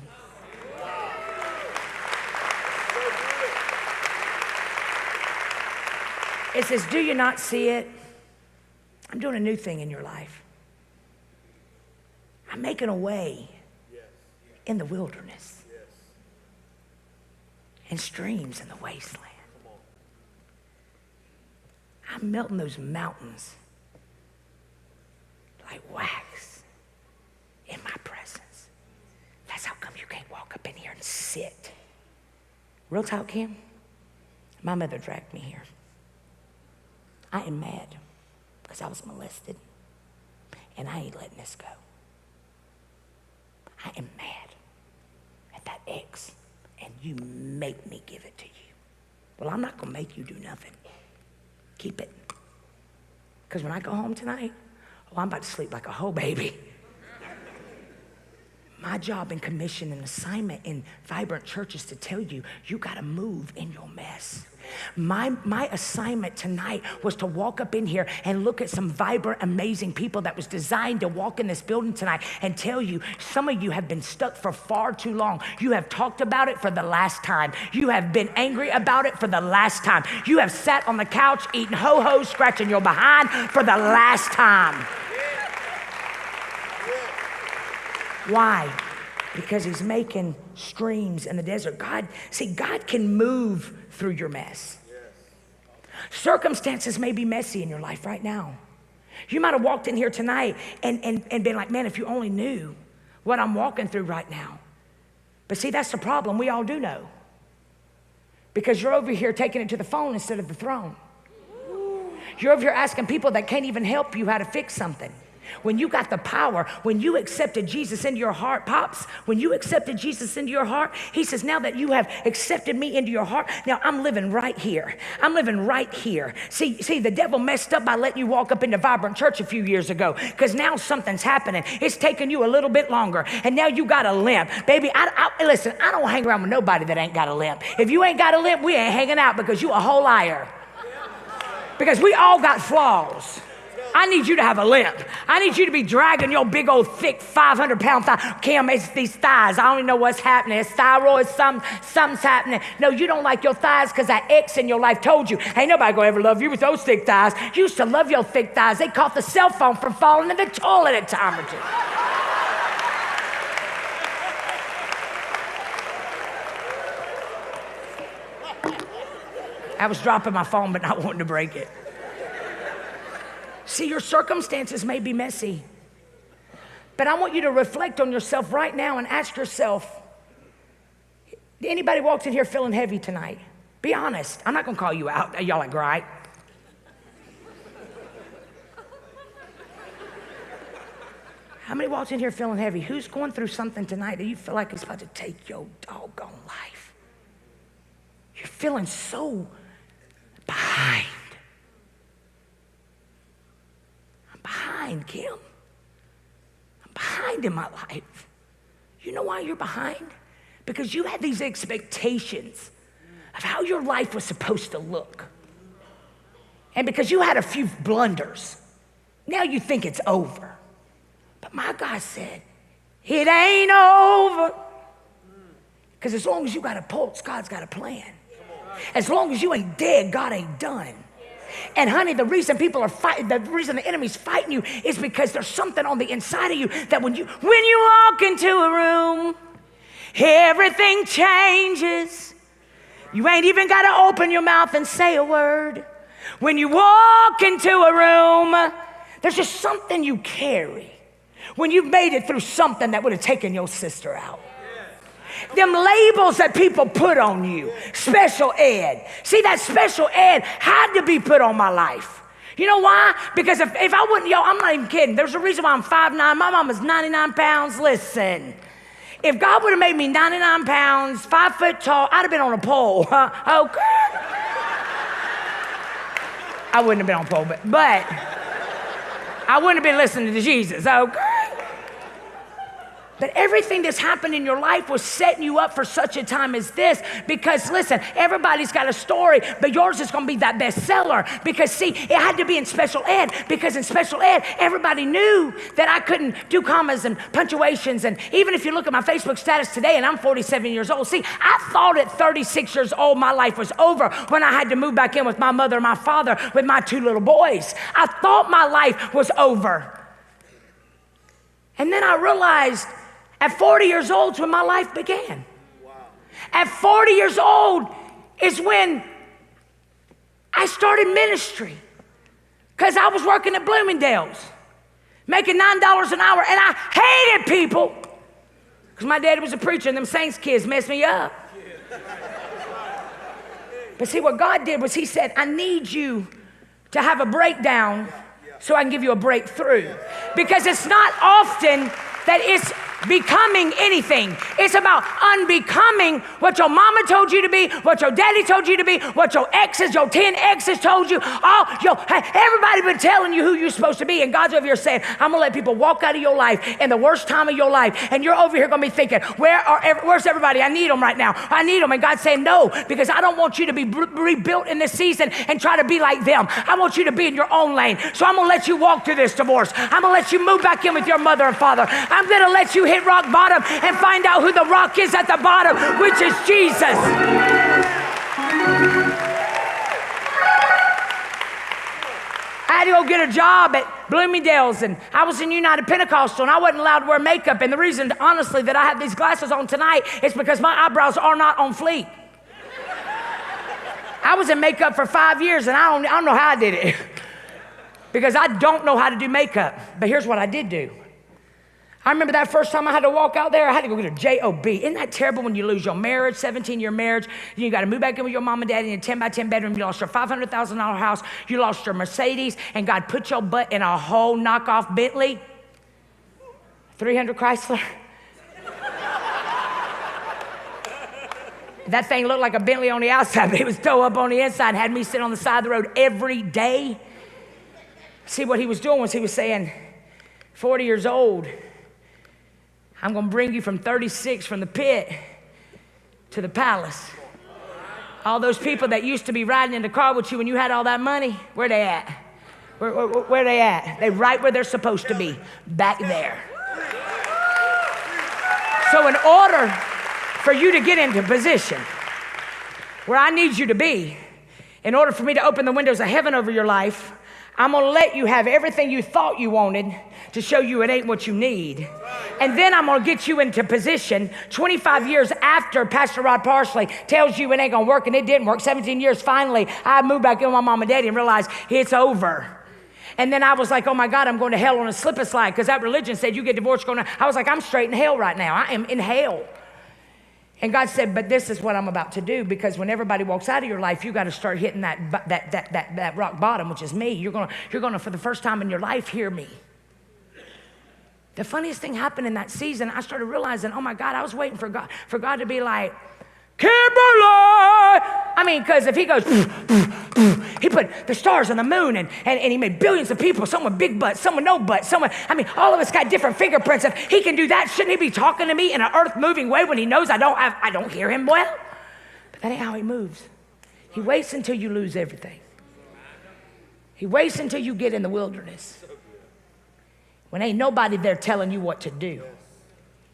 It says, do you not see it? I'm doing a new thing in your life. I'm making a way in the wilderness and streams in the wasteland. I'm melting those mountains like wax in my presence. That's how come you can't walk up in here and sit. Real talk, Kim? My mother dragged me here. I am mad because I was molested, and I ain't letting this go. I am mad at that ex, and you make me give it to you. Well, I'm not going to make you do nothing. Keep it. Because when I go home tonight, I'm about to sleep like a whole baby. My job and commission and assignment in Vibrant Church is to tell you, you got to move in your mess. My assignment tonight was to walk up in here and look at some vibrant, amazing people that was designed to walk in this building tonight and tell you, some of you have been stuck for far too long. You have talked about it for the last time. You have been angry about it for the last time. You have sat on the couch eating ho-hos, scratching your behind for the last time. Why? Because he's making streams in the desert. God can move through your mess. Circumstances may be messy in your life right now. You might have walked in here tonight and been like, man, if you only knew what I'm walking through right now. But see, that's the problem. We all do know. Because you're over here taking it to the phone instead of the throne. You're over here asking people that can't even help you how to fix something. When you got the power, when you accepted Jesus into your heart, Pops, when you accepted Jesus into your heart, he says, now that you have accepted me into your heart, now I'm living right here. I'm living right here. See, the devil messed up by letting you walk up into Vibrant Church a few years ago because now something's happening. It's taken you a little bit longer, and now you got a limp. Baby, listen, I don't hang around with nobody that ain't got a limp. If you ain't got a limp, we ain't hanging out because you a whole liar. Because we all got flaws. I need you to have a limp. I need you to be dragging your big old thick 500-pound thigh. Kim, it's these thighs. I don't even know what's happening. It's thyroid, something's happening. No, you don't like your thighs because that ex in your life told you, ain't nobody gonna ever love you with those thick thighs. You used to love your thick thighs. They caught the cell phone from falling in the toilet a time or two. I was dropping my phone but not wanting to break it. See, your circumstances may be messy, but I want you to reflect on yourself right now and ask yourself, anybody walked in here feeling heavy tonight? Be honest. I'm not going to call you out. Y'all like, right? How many walked in here feeling heavy? Who's going through something tonight that you feel like it's about to take your doggone life? You're feeling so behind. Kim. I'm behind in my life. You know why you're behind? Because you had these expectations of how your life was supposed to look. And because you had a few blunders, now you think it's over. But my God said, it ain't over. Because as long as you got a pulse, God's got a plan. As long as you ain't dead, God ain't done. And honey, the reason people are fighting, the reason the enemy's fighting you is because there's something on the inside of you that when you walk into a room, everything changes. You ain't even got to open your mouth and say a word. When you walk into a room, there's just something you carry. When you've made it through something that would have taken your sister out. Them labels that people put on you, special ed. See, that special ed had to be put on my life. You know why? Because if I wouldn't, I'm not even kidding. There's a reason why I'm 5'9". My mom was 99 pounds. Listen, if God would have made me 99 pounds, 5 foot tall, I'd have been on a pole. Okay. I wouldn't have been on a pole, but I wouldn't have been listening to Jesus. Okay. But everything that's happened in your life was setting you up for such a time as this. Because listen, everybody's got a story, but yours is going to be that bestseller. Because see, it had to be in special ed. Because in special ed, everybody knew that I couldn't do commas and punctuations. And even if you look at my Facebook status today, and I'm 47 years old. See, I thought at 36 years old, my life was over when I had to move back in with my mother and my father with my 2 little boys. I thought my life was over. And then I realized at 40 years old is when my life began. Wow. At 40 years old is when I started ministry. Because I was working at Bloomingdale's, making $9 an hour, and I hated people. Because my daddy was a preacher, and them Saints kids messed me up. But see, what God did was he said, I need you to have a breakdown so I can give you a breakthrough. Because it's not often that it's becoming anything. It's about unbecoming what your mama told you to be, what your daddy told you to be, what your exes, your 10 exes told you. Everybody been telling you who you're supposed to be, and God's over here saying, I'm gonna let people walk out of your life in the worst time of your life, and you're over here gonna be thinking, where's everybody? I need them right now. I need them. And God's saying, no, because I don't want you to be rebuilt in this season and try to be like them. I want you to be in your own lane. So I'm gonna let you walk through this divorce. I'm gonna let you move back in with your mother and father. I'm gonna let you hit rock bottom and find out who the rock is at the bottom, which is Jesus. I had to go get a job at Bloomingdale's, and I was in United Pentecostal, and I wasn't allowed to wear makeup. And the reason, honestly, that I have these glasses on tonight is because my eyebrows are not on fleek. I was in makeup for 5 years, and I don't know how I did it because I don't know how to do makeup. But here's what I did do. I remember that first time I had to walk out there, I had to go get a job. Isn't that terrible when you lose your marriage, 17-year marriage, you got to move back in with your mom and dad in a 10 by 10 bedroom, you lost your $500,000 house, you lost your Mercedes, and God put your butt in a whole knockoff Bentley, 300 Chrysler. That thing looked like a Bentley on the outside, but it was toe up on the inside, had me sit on the side of the road every day. See, what he was doing was he was saying, 40 years old, I'm going to bring you from 36 from the pit to the palace. All those people that used to be riding in the car with you when you had all that money, where they at? Where they at? They right where they're supposed to be, back there. So in order for you to get into position where I need you to be, in order for me to open the windows of heaven over your life, I'm going to let you have everything you thought you wanted to show you it ain't what you need. And then I'm going to get you into position 25 years after Pastor Rod Parsley tells you it ain't going to work, and it didn't work. 17 years, finally, I moved back in with my mom and daddy and realized it's over. And then I was like, oh my God, I'm going to hell on a slip and slide, because that religion said you get divorced, going to. I was like, I'm straight in hell right now. I am in hell. And God said, but this is what I'm about to do, because when everybody walks out of your life, you got to start hitting that rock bottom, which is me. You're gonna, for the first time in your life, hear me. The funniest thing happened in that season, I started realizing, oh my God, I was waiting for God to be like, Kimberly! I mean, because if he goes, he put the stars on the moon, and he made billions of people, some with big butts, some with no butts, all of us got different fingerprints. If he can do that, shouldn't he be talking to me in an earth-moving way when he knows I don't hear him well? But that ain't how he moves. He waits until you lose everything. He waits until you get in the wilderness, when ain't nobody there telling you what to do,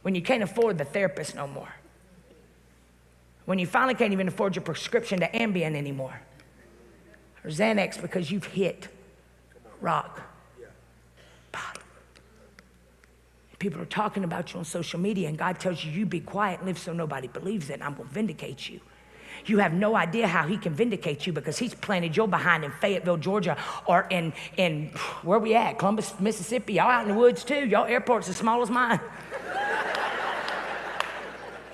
when you can't afford the therapist no more, when you finally can't even afford your prescription to Ambien anymore. or Xanax because you've hit rock bottom. People are talking about you on social media, and God tells you, you be quiet and live so nobody believes it, and I'm going to vindicate you. You have no idea how he can vindicate you because he's planted your behind in Fayetteville, Georgia, or in where we at? Columbus, Mississippi. Y'all out in the woods too. Y'all airport's as small as mine.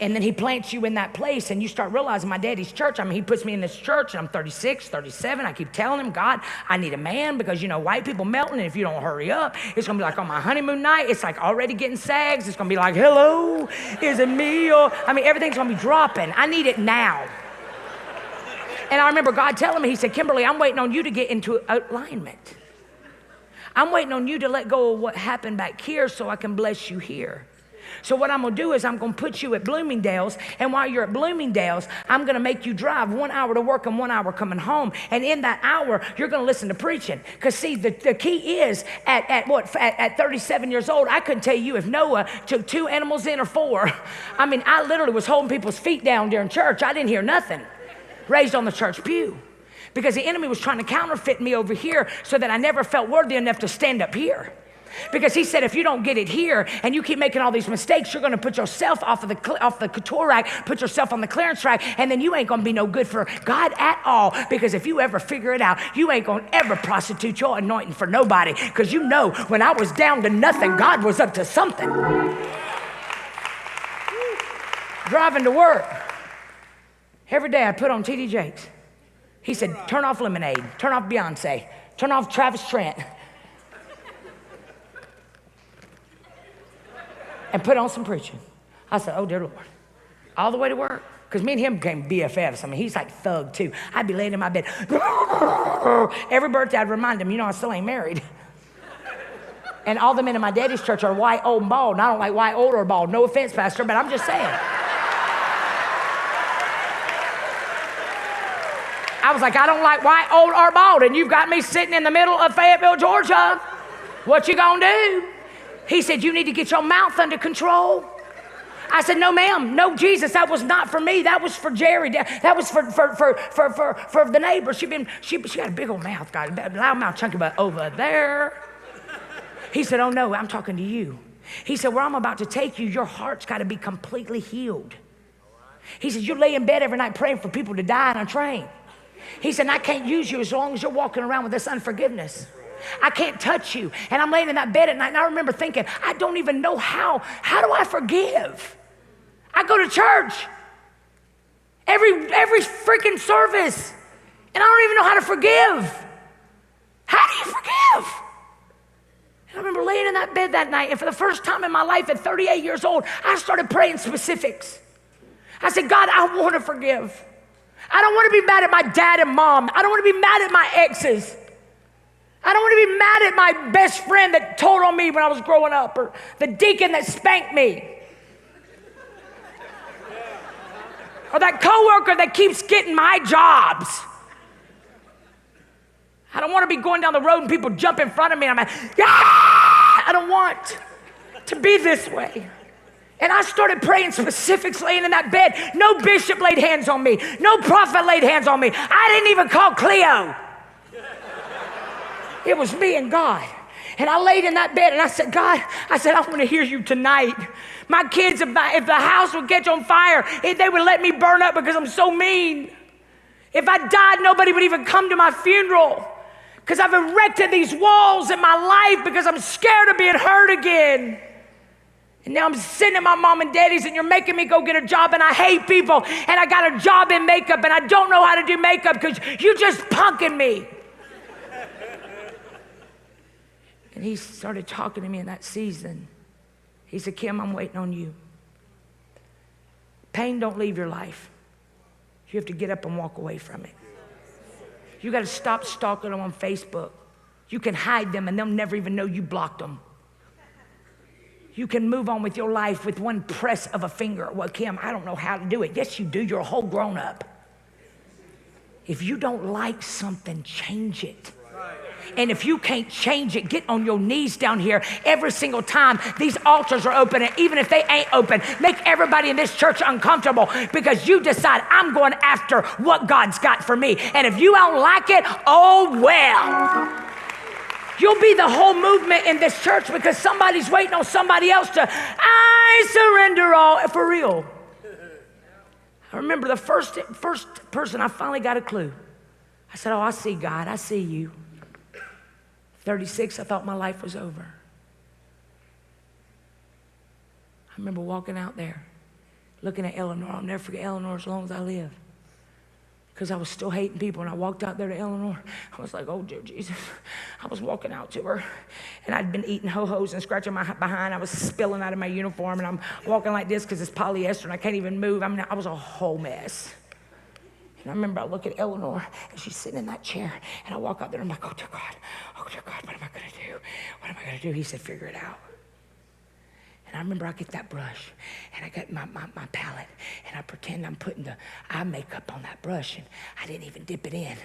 And then he plants you in that place, and you start realizing my daddy's church. I mean, he puts me in this church, and I'm 36, 37. I keep telling him, God, I need a man because, white people melting, and if you don't hurry up, it's going to be like on my honeymoon night. It's like already getting sags. It's going to be like, hello, is it me? Or, everything's going to be dropping. I need it now. And I remember God telling me, he said, Kimberly, I'm waiting on you to get into alignment. I'm waiting on you to let go of what happened back here so I can bless you here. So what I'm going to do is I'm going to put you at Bloomingdale's, and while you're at Bloomingdale's, I'm going to make you drive 1 hour to work and 1 hour coming home. And in that hour, you're going to listen to preaching. Because see, the key is at 37 years old, I couldn't tell you if Noah took 2 animals in or 4. I literally was holding people's feet down during church. I didn't hear nothing. Raised on the church pew. Because the enemy was trying to counterfeit me over here so that I never felt worthy enough to stand up here. Because he said, if you don't get it here and you keep making all these mistakes, you're going to put yourself off the couture rack, put yourself on the clearance rack, and then you ain't going to be no good for God at all. Because if you ever figure it out, you ain't going to ever prostitute your anointing for nobody. Because when I was down to nothing, God was up to something. Driving to work, every day I put on T.D. Jakes. He said, turn off Lemonade, turn off Beyonce, turn off Travis Trent, and put on some preaching. I said, oh, dear Lord. All the way to work. Because me and him became BFFs. He's like thug, too. I'd be laying in my bed. Every birthday, I'd remind him, I still ain't married. And all the men in my daddy's church are white, old, and bald. And I don't like white, old, or bald. No offense, Pastor, but I'm just saying. I was like, I don't like white, old, or bald. And you've got me sitting in the middle of Fayetteville, Georgia. What you gonna do? He said, you need to get your mouth under control. I said, no, ma'am. No, Jesus, that was not for me. That was for Jerry. That was for the neighbor. She got a big old mouth, God. Loud mouth, chunky butt over there. He said, oh, no, I'm talking to you. He said, where I'm about to take you, your heart's got to be completely healed. He said, you lay in bed every night praying for people to die in a train. He said, I can't use you as long as you're walking around with this unforgiveness. I can't touch you. And I'm laying in that bed at night, and I remember thinking, I don't even know how. How do I forgive? I go to church every freaking service, and I don't even know how to forgive. How do you forgive? And I remember laying in that bed that night, and for the first time in my life at 38 years old, I started praying specifics. I said, God, I want to forgive. I don't want to be mad at my dad and mom. I don't want to be mad at my exes. I don't want to be mad at my best friend that told on me when I was growing up, or the deacon that spanked me, or that coworker that keeps getting my jobs. I don't want to be going down the road and people jump in front of me and I'm like, ah! I don't want to be this way. And I started praying specifics laying in that bed. No bishop laid hands on me. No prophet laid hands on me. I didn't even call Cleo. It was me and God. And I laid in that bed and I said, God, I want to hear you tonight. My kids, if the house would catch on fire, they would let me burn up because I'm so mean. If I died, nobody would even come to my funeral because I've erected these walls in my life because I'm scared of being hurt again. And now I'm sitting at my mom and daddy's and you're making me go get a job and I hate people and I got a job in makeup and I don't know how to do makeup because you just punking me. And he started talking to me in that season. He said, Kim, I'm waiting on you. Pain don't leave your life. You have to get up and walk away from it. You got to stop stalking them on Facebook. You can hide them and they'll never even know you blocked them. You can move on with your life with one press of a finger. Well, Kim, I don't know how to do it. Yes, you do. You're a whole grown up. If you don't like something, change it. And if you can't change it, get on your knees down here every single time these altars are open. And even if they ain't open, make everybody in this church uncomfortable because you decide I'm going after what God's got for me. And if you don't like it, oh well. You'll be the whole movement in this church because somebody's waiting on somebody else to, I surrender all, for real. I remember the first person I finally got a clue. I said, oh, I see God, I see you. 36, I thought my life was over. I remember walking out there, looking at Eleanor. I'll never forget Eleanor as long as I live. Because I was still hating people, and I walked out there to Eleanor. I was like, oh, dear Jesus. I was walking out to her, and I'd been eating ho-hos and scratching my behind. I was spilling out of my uniform, and I'm walking like this because it's polyester, and I can't even move. I mean, I was a whole mess. And I remember I look at Eleanor, and she's sitting in that chair, and I walk out there, and I'm like, oh, dear God, what am I going to do? What am I going to do? He said, figure it out. And I remember I get that brush, and I got my palette, and I pretend I'm putting the eye makeup on that brush, and I didn't even dip it in.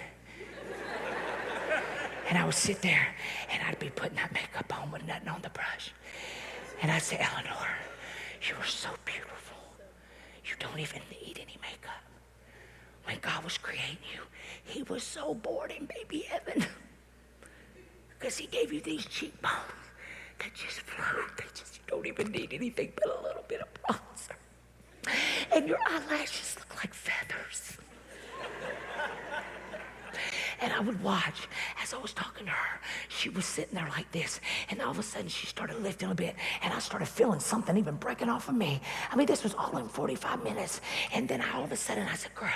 And I would sit there, and I'd be putting that makeup on with nothing on the brush. And I'd say, Eleanor, you are so beautiful. You don't even need any makeup. When God was creating you, he was so bored in baby heaven because he gave you these cheekbones that just float. You don't even need anything but a little bit of bronzer. And your eyelashes look like feathers. And I would watch as I was talking to her. She was sitting there like this, and all of a sudden she started lifting a bit, and I started feeling something even breaking off of me. I mean, this was all in 45 minutes. And then all of a sudden I said, girl,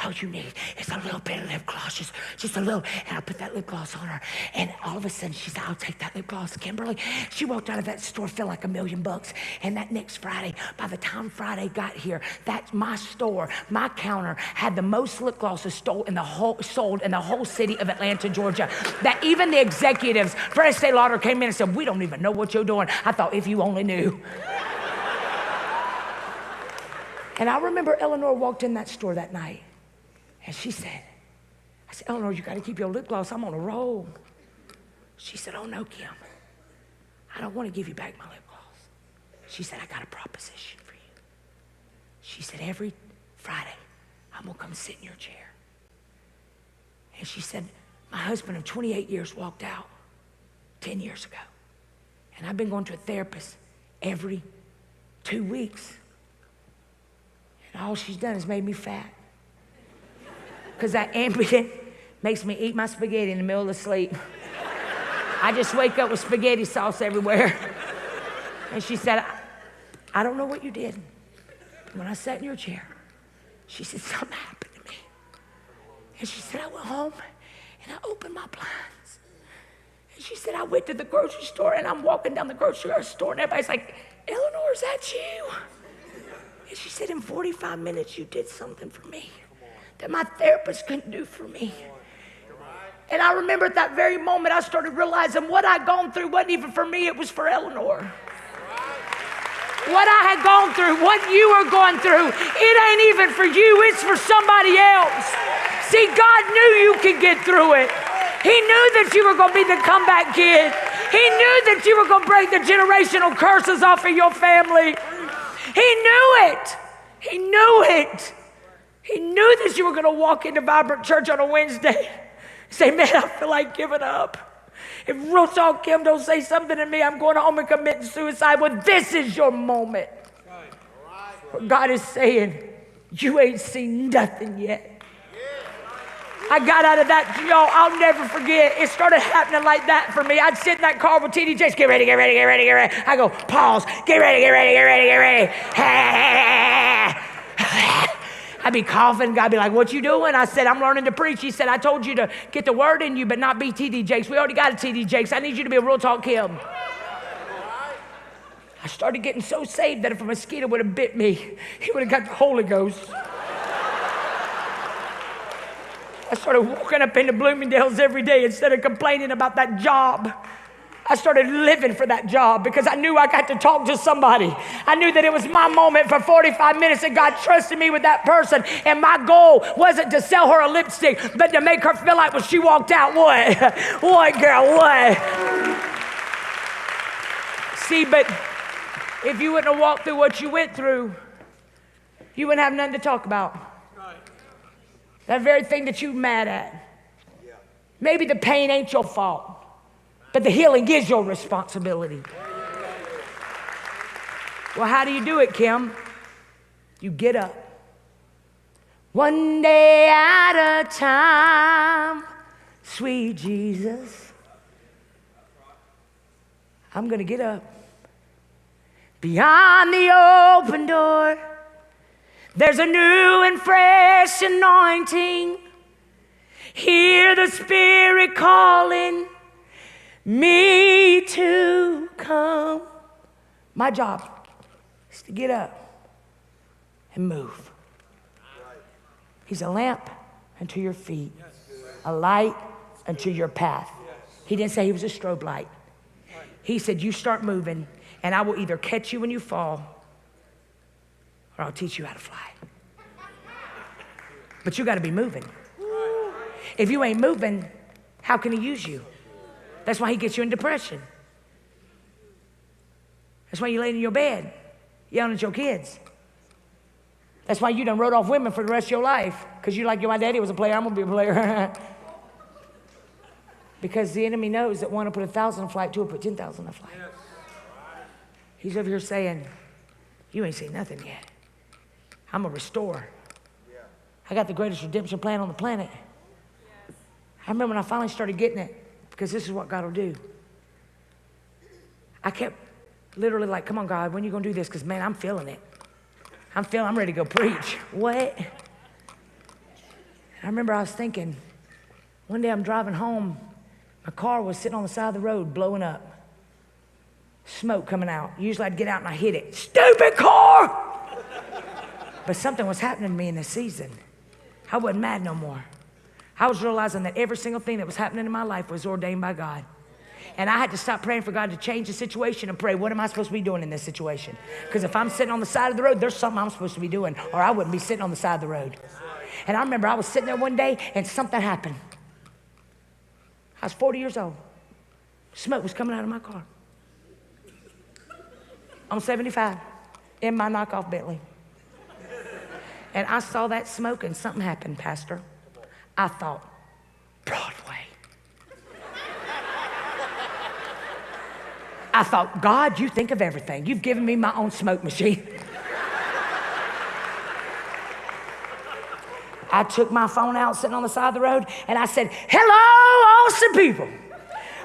all you need is a little bit of lip gloss, just a little. And I put that lip gloss on her, and all of a sudden she said, I'll take that lip gloss, Kimberly. She walked out of that store feeling like $1 million. And that next Friday, by the time Friday got here, that's my store, my counter had the most lip glosses sold in the whole city of Atlanta, Georgia, that even the executives for Estee Lauder came in and said, we don't even know what you're doing. I thought, if you only knew. And I remember Eleanor walked in that store that night, and she said, I said, Eleanor, you got to keep your lip gloss. I'm on a roll. She said, oh, no, Kim. I don't want to give you back my lip gloss. She said, I got a proposition for you. She said, every Friday, I'm going to come sit in your chair. And she said, my husband of 28 years walked out 10 years ago. And I've been going to a therapist every 2 weeks. And all she's done is made me fat. Because that Ambien makes me eat my spaghetti in the middle of sleep. I just wake up with spaghetti sauce everywhere. And she said, I don't know what you did. When I sat in your chair, she said, something happened. And she said, I went home and I opened my blinds. And she said, I went to the grocery store and I'm walking down the grocery store and everybody's like, Eleanor, is that you? And she said, in 45 minutes, you did something for me that my therapist couldn't do for me. And I remember at that very moment, I started realizing what I'd gone through wasn't even for me, it was for Eleanor. What I had gone through, what you are going through, it ain't even for you, it's for somebody else. See, God knew you could get through it. He knew that you were going to be the comeback kid. He knew that you were going to break the generational curses off of your family. He knew it. He knew it. He knew that you were going to walk into Vibrant Church on a Wednesday. Say, man, I feel like giving up. If real talk, Kim, don't say something to me, I'm going home and committing suicide. Well, this is your moment. Where God is saying, you ain't seen nothing yet. I got out of that, y'all, I'll never forget. It started happening like that for me. I'd sit in that car with TD Jakes, get ready, get ready, get ready, get ready. I go, pause, get ready, get ready, get ready, get ready. I'd be coughing. God be like, what you doing? I said, I'm learning to preach. He said, I told you to get the word in you, but not be TD Jakes. We already got a TD Jakes. I need you to be a real talk Kim. I started getting so saved that if a mosquito would have bit me, he would have got the Holy Ghost. I started walking up into Bloomingdale's every day instead of complaining about that job. I started living for that job because I knew I got to talk to somebody. I knew that it was my moment for 45 minutes and God trusted me with that person. And my goal wasn't to sell her a lipstick, but to make her feel like when she walked out, what? What, girl, what? See, but if you wouldn't have walked through what you went through, you wouldn't have nothing to talk about. That very thing that you're mad at. Maybe the pain ain't your fault, but the healing is your responsibility. Well, how do you do it, Kim? You get up. One day at a time, sweet Jesus. I'm going to get up. Beyond the open door, there's a new and fresh anointing. Hear the Spirit calling me to come. My job is to get up and move. He's a lamp unto your feet, a light unto your path. He didn't say he was a strobe light. He said, you start moving, and I will either catch you when you fall, or I'll teach you how to fly. But you got to be moving. If you ain't moving, how can he use you? That's why he gets you in depression. That's why you lay in your bed yelling at your kids. That's why you done wrote off women for the rest of your life, because you're like, my daddy was a player, I'm going to be a player. Because the enemy knows that one will put 1,000 in flight, two will put 10,000 in flight. He's over here saying, you ain't seen nothing yet. I'm a restorer. I got the greatest redemption plan on the planet. I remember when I finally started getting it, because this is what God will do. I kept literally like, come on, God, when are you going to do this? Because, man, I'm feeling it. I'm ready to go preach. What? And I remember I was thinking, one day I'm driving home. My car was sitting on the side of the road blowing up. Smoke coming out. Usually I'd get out and I hit it. Stupid car! But something was happening to me in this season. I wasn't mad no more. I was realizing that every single thing that was happening in my life was ordained by God. And I had to stop praying for God to change the situation and pray, what am I supposed to be doing in this situation? Because if I'm sitting on the side of the road, there's something I'm supposed to be doing, or I wouldn't be sitting on the side of the road. And I remember I was sitting there one day and something happened. I was 40 years old. Smoke was coming out of my car. I'm 75 in my knockoff Bentley. And I saw that smoke and something happened, Pastor. I thought, Broadway. I thought, God, you think of everything. You've given me my own smoke machine. I took my phone out sitting on the side of the road and I said, hello, awesome people.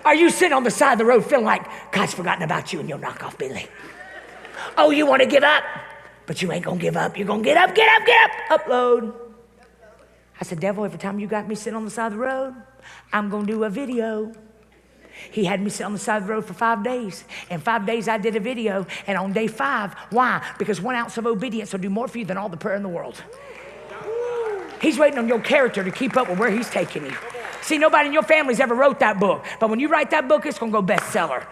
Are you sitting on the side of the road feeling like God's forgotten about you and your knockoff Bentley? Oh, you want to give up? But you ain't going to give up. You're going to get up, get up, get up. Upload. I said, devil, every time you got me sitting on the side of the road, I'm going to do a video. He had me sit on the side of the road for 5 days. In 5 days, I did a video. And on day 5, why? Because 1 ounce of obedience will do more for you than all the prayer in the world. He's waiting on your character to keep up with where he's taking you. See, nobody in your family's ever wrote that book. But when you write that book, it's going to go bestseller.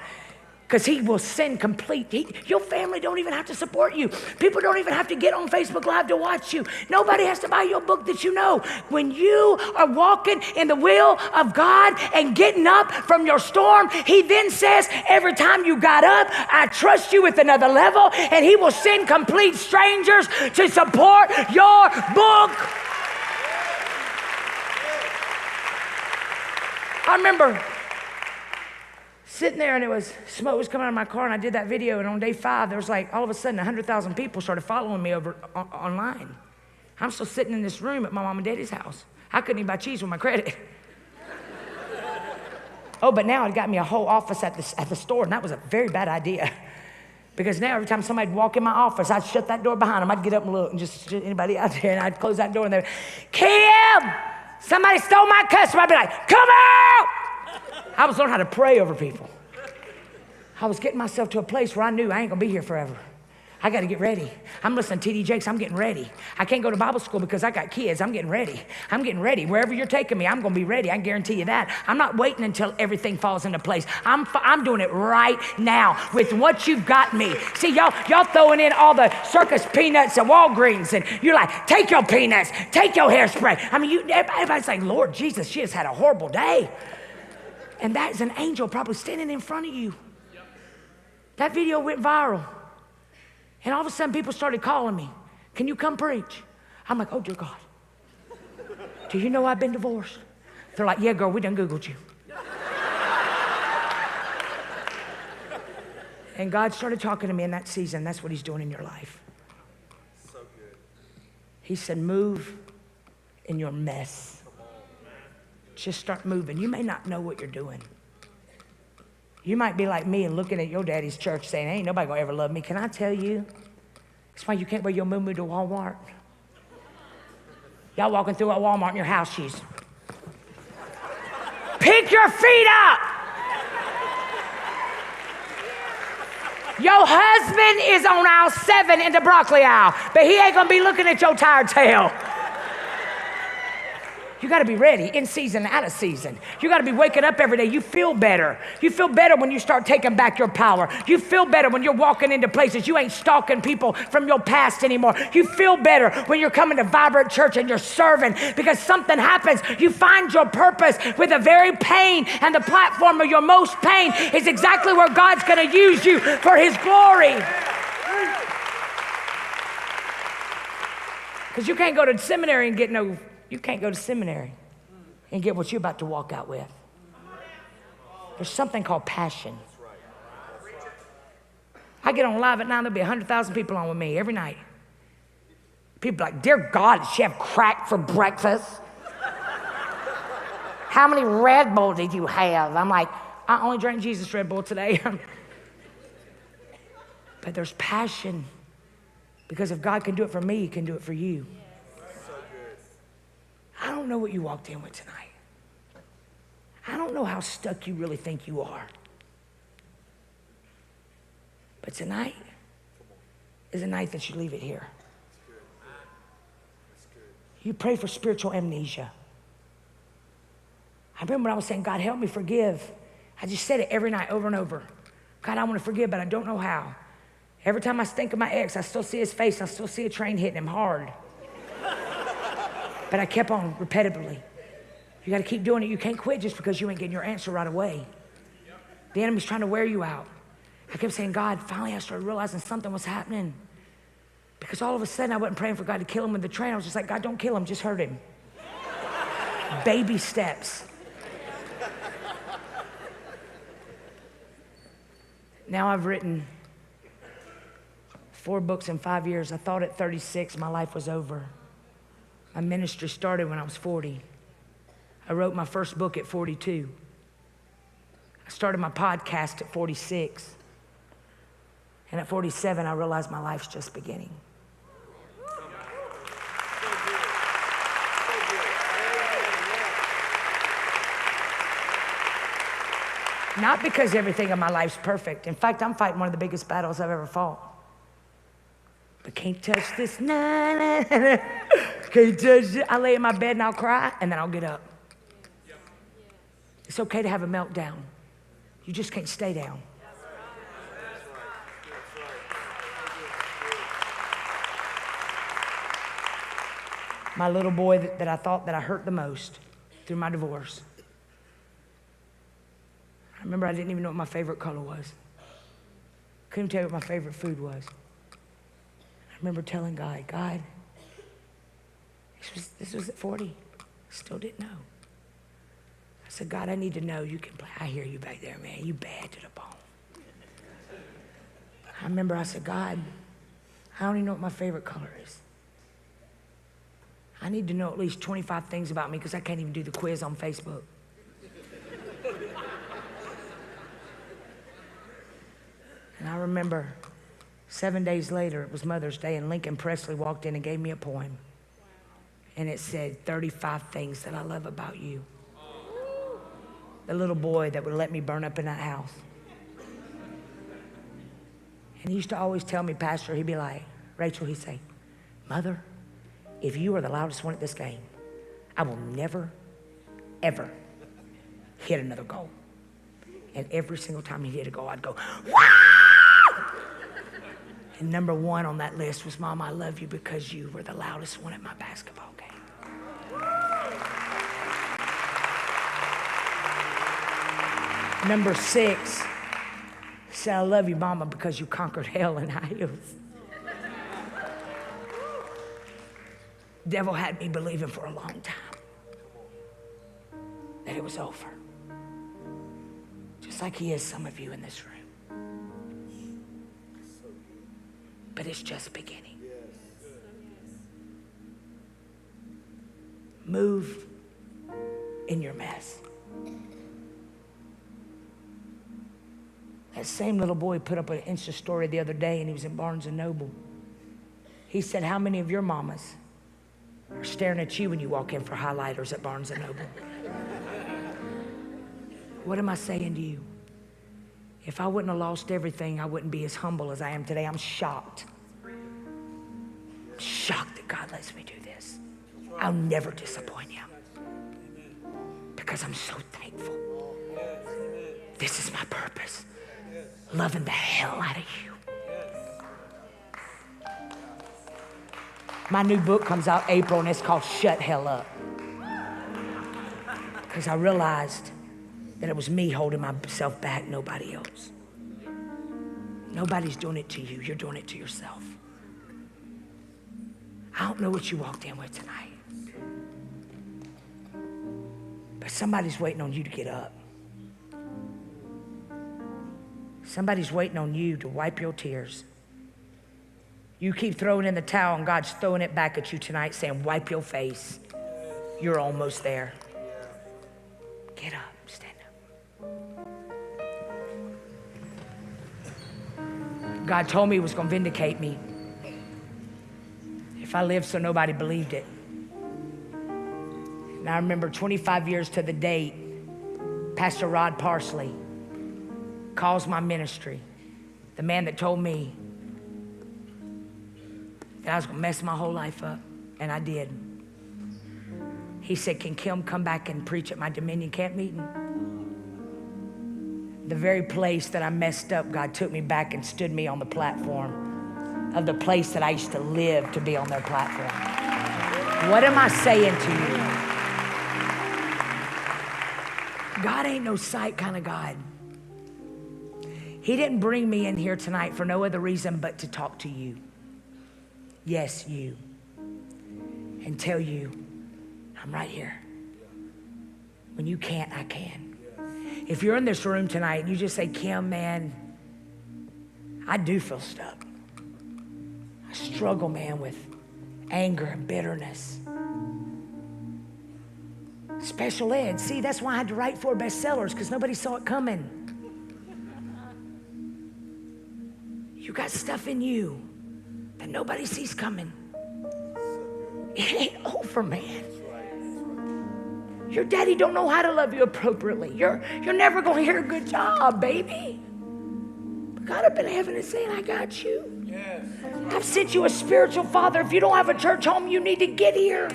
Because he will send complete. Your family don't even have to support you. People don't even have to get on Facebook Live to watch you. Nobody has to buy your book that you know. When you are walking in the will of God and getting up from your storm, he then says, every time you got up, I trust you with another level, and he will send complete strangers to support your book. I remember sitting there and smoke was coming out of my car, and I did that video, and on day 5, there was like all of a sudden 100,000 people started following me over online. I'm still sitting in this room at my mom and daddy's house. I couldn't even buy cheese with my credit. Oh, but now it got me a whole office at the store, and that was a very bad idea. Because now every time somebody'd walk in my office, I'd shut that door behind them. I'd get up and look, and just anybody out there, and I'd close that door, and they'd, Kim, somebody stole my customer. I'd be like, come out! I was learning how to pray over people. I was getting myself to a place where I knew I ain't gonna be here forever. I got to get ready. I'm listening to T.D. Jakes. I'm getting ready. I can't go to Bible school because I got kids. I'm getting ready. I'm getting ready. Wherever you're taking me, I'm going to be ready. I can guarantee you that. I'm not waiting until everything falls into place. I'm doing it right now with what you've got me. See, y'all throwing in all the circus peanuts at Walgreens, and you're like, take your peanuts, take your hairspray. I mean, everybody's like, Lord Jesus, she has had a horrible day. And that is an angel probably standing in front of you. That video went viral. And all of a sudden, people started calling me, can you come preach? I'm like, oh, dear God. Do you know I've been divorced? They're like, yeah, girl, we done Googled you. And God started talking to me in that season. That's what he's doing in your life. So good. He said, move in your mess. Just start moving. You may not know what you're doing. You might be like me and looking at your daddy's church saying, ain't nobody gonna ever love me. Can I tell you? That's why you can't wear your moo-moo to Walmart. Y'all walking through a Walmart in your house shoes. Pick your feet up. Your husband is on aisle 7 in the broccoli aisle, but he ain't gonna be looking at your tired tail. You got to be ready, in season, out of season. You got to be waking up every day. You feel better. You feel better when you start taking back your power. You feel better when you're walking into places. You ain't stalking people from your past anymore. You feel better when you're coming to Vibrant Church and you're serving because something happens. You find your purpose with the very pain, and the platform of your most pain is exactly where God's going to use you for his glory. Because you can't go to seminary and get no... You can't go to seminary and get what you're about to walk out with. There's something called passion. I get on live at 9, there'll be 100,000 people on with me every night. People are like, dear God, did she have crack for breakfast? How many Red Bull did you have? I'm like, I only drank Jesus Red Bull today. But there's passion. Because if God can do it for me, he can do it for you. I don't know what you walked in with tonight. I don't know how stuck you really think you are. But tonight is a night that you leave it here. You pray for spiritual amnesia. I remember when I was saying, God, help me forgive. I just said it every night over and over. God, I want to forgive, but I don't know how. Every time I think of my ex, I still see his face. I still see a train hitting him hard. But I kept on repetitively. You got to keep doing it. You can't quit just because you ain't getting your answer right away. The enemy's trying to wear you out. I kept saying, God, finally I started realizing something was happening. Because all of a sudden I wasn't praying for God to kill him with the train. I was just like, God, don't kill him, just hurt him. Baby steps. Now I've written 4 books in 5 years. I thought at 36 my life was over. My ministry started when I was 40. I wrote my first book at 42. I started my podcast at 46. And at 47, I realized my life's just beginning. Not because everything in my life's perfect. In fact, I'm fighting one of the biggest battles I've ever fought. But can't touch this, nah, nah, nah. Can't touch it. I lay in my bed and I'll cry and then I'll get up. It's okay to have a meltdown. You just can't stay down. My little boy that I thought that I hurt the most through my divorce. I remember I didn't even know what my favorite color was. Couldn't tell you what my favorite food was. I remember telling God, God, this was at 40. Still didn't know. I said, God, I need to know you can play. I hear you back there, man. You bad to the bone. I remember I said, God, I don't even know what my favorite color is. I need to know at least 25 things about me because I can't even do the quiz on Facebook. And I remember 7 days later, it was Mother's Day, and Lincoln Presley walked in and gave me a poem. And it said, 35 things that I love about you. The little boy that would let me burn up in that house. And he used to always tell me, Pastor, he'd be like, Rachel, he'd say, Mother, if you are the loudest one at this game, I will never, ever hit another goal. And every single time he hit a goal, I'd go, wow! And number one on that list was, Mom, I love you because you were the loudest one at my basketball game. Number 6 said, I love you, Mama, because you conquered hell in high heels. Devil had me believing for a long time that it was over. Just like he is some of you in this room. But it's just beginning. Move in your mess. That same little boy put up an Insta story the other day, and he was in Barnes & Noble. He said, how many of your mamas are staring at you when you walk in for highlighters at Barnes & Noble? What am I saying to you? If I wouldn't have lost everything, I wouldn't be as humble as I am today. I'm shocked. I'm shocked that God lets me do this. I'll never disappoint him because I'm so thankful. This is my purpose. Loving the hell out of you. My new book comes out April, and it's called Shut Hell Up. Because I realized that it was me holding myself back, nobody else. Nobody's doing it to you. You're doing it to yourself. I don't know what you walked in with tonight, but somebody's waiting on you to get up. Somebody's waiting on you to wipe your tears. You keep throwing in the towel, and God's throwing it back at you tonight, saying, wipe your face. You're almost there. Get up, stand up. God told me he was going to vindicate me if I lived so nobody believed it. And I remember 25 years to the date, Pastor Rod Parsley calls my ministry, the man that told me that I was going to mess my whole life up, and I did. He said, can Kim come back and preach at my Dominion Camp meeting? The very place that I messed up, God took me back and stood me on the platform of the place that I used to live to be on their platform. What am I saying to you? God ain't no sight kind of God. He didn't bring me in here tonight for no other reason but to talk to you. Yes, you. And tell you, I'm right here. When you can't, I can. If you're in this room tonight and you just say, Kim, man, I do feel stuck. I struggle, man, with anger and bitterness. Special ed. See, that's why I had to write 4 bestsellers, because nobody saw it coming. You got stuff in you that nobody sees coming. It ain't over, man. Your daddy don't know how to love you appropriately. You're never going to hear a good job, baby. But God up in heaven is saying, I got you. Yes. I've sent you a spiritual father. If you don't have a church home, you need to get here.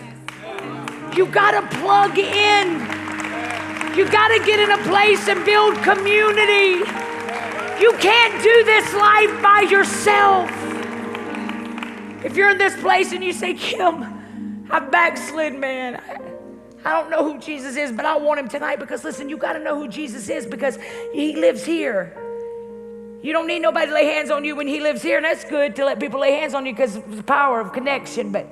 You got to plug in. You got to get in a place and build community. You can't do this life by yourself. If you're in this place and you say, Kim, I've backslid, man. I don't know who Jesus is, but I want him tonight, because listen, you got to know who Jesus is, because he lives here. You don't need nobody to lay hands on you when he lives here, and that's good to let people lay hands on you because of the power of connection. But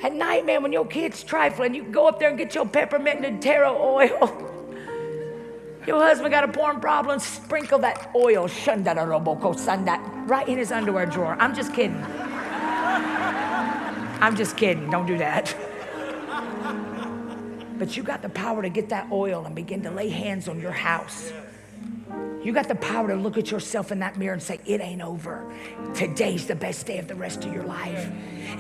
at night, man, when your kid's trifling, you can go up there and get your peppermint and taro oil. Your husband got a porn problem, sprinkle that oil, right in his underwear drawer. I'm just kidding. I'm just kidding. Don't do that. But you got the power to get that oil and begin to lay hands on your house. You got the power to look at yourself in that mirror and say, it ain't over. Today's the best day of the rest of your life.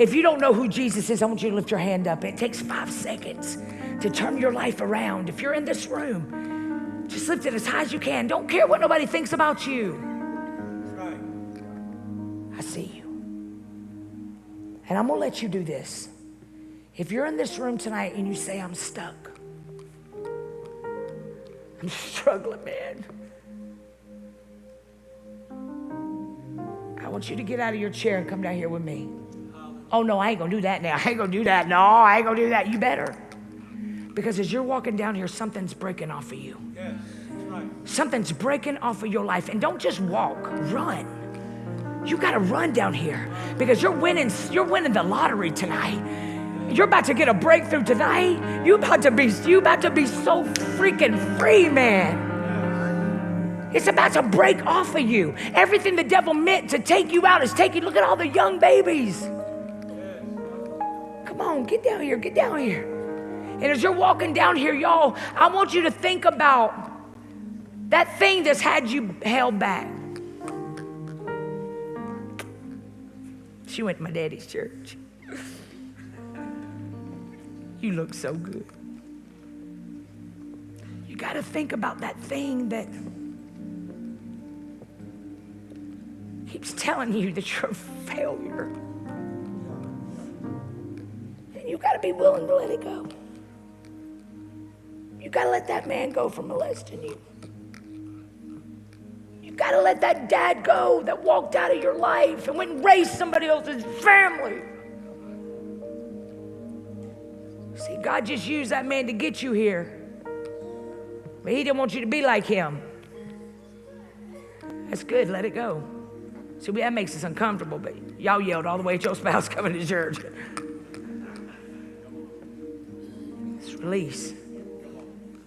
If you don't know who Jesus is, I want you to lift your hand up. It takes 5 seconds to turn your life around. If you're in this room, just lift it as high as you can. Don't care what nobody thinks about you. And I'm gonna let you do this. If you're in this room tonight and you say, I'm stuck, I'm struggling, man. I want you to get out of your chair and come down here with me. Oh no, I ain't gonna do that now. I ain't gonna do that. No, I ain't gonna do that. You better. Because as you're walking down here, something's breaking off of you. Yes, that's right. Something's breaking off of your life. And don't just walk, run. You gotta run down here because you're winning the lottery tonight. You're about to get a breakthrough tonight. You about to be so freaking free, man. It's about to break off of you. Everything the devil meant to take you out is taking. Look at all the young babies. Come on, get down here, get down here. And as you're walking down here, y'all, I want you to think about that thing that's had you held back. She went to my daddy's church. You look so good. You got to think about that thing that keeps telling you that you're a failure. And you got to be willing to let it go. You got to let that man go from molesting you. You got to let that dad go that walked out of your life and went and raised somebody else's family. See, God just used that man to get you here. But he didn't want you to be like him. That's good, let it go. See, that makes us uncomfortable, but y'all yelled all the way at your spouse coming to church. It's release.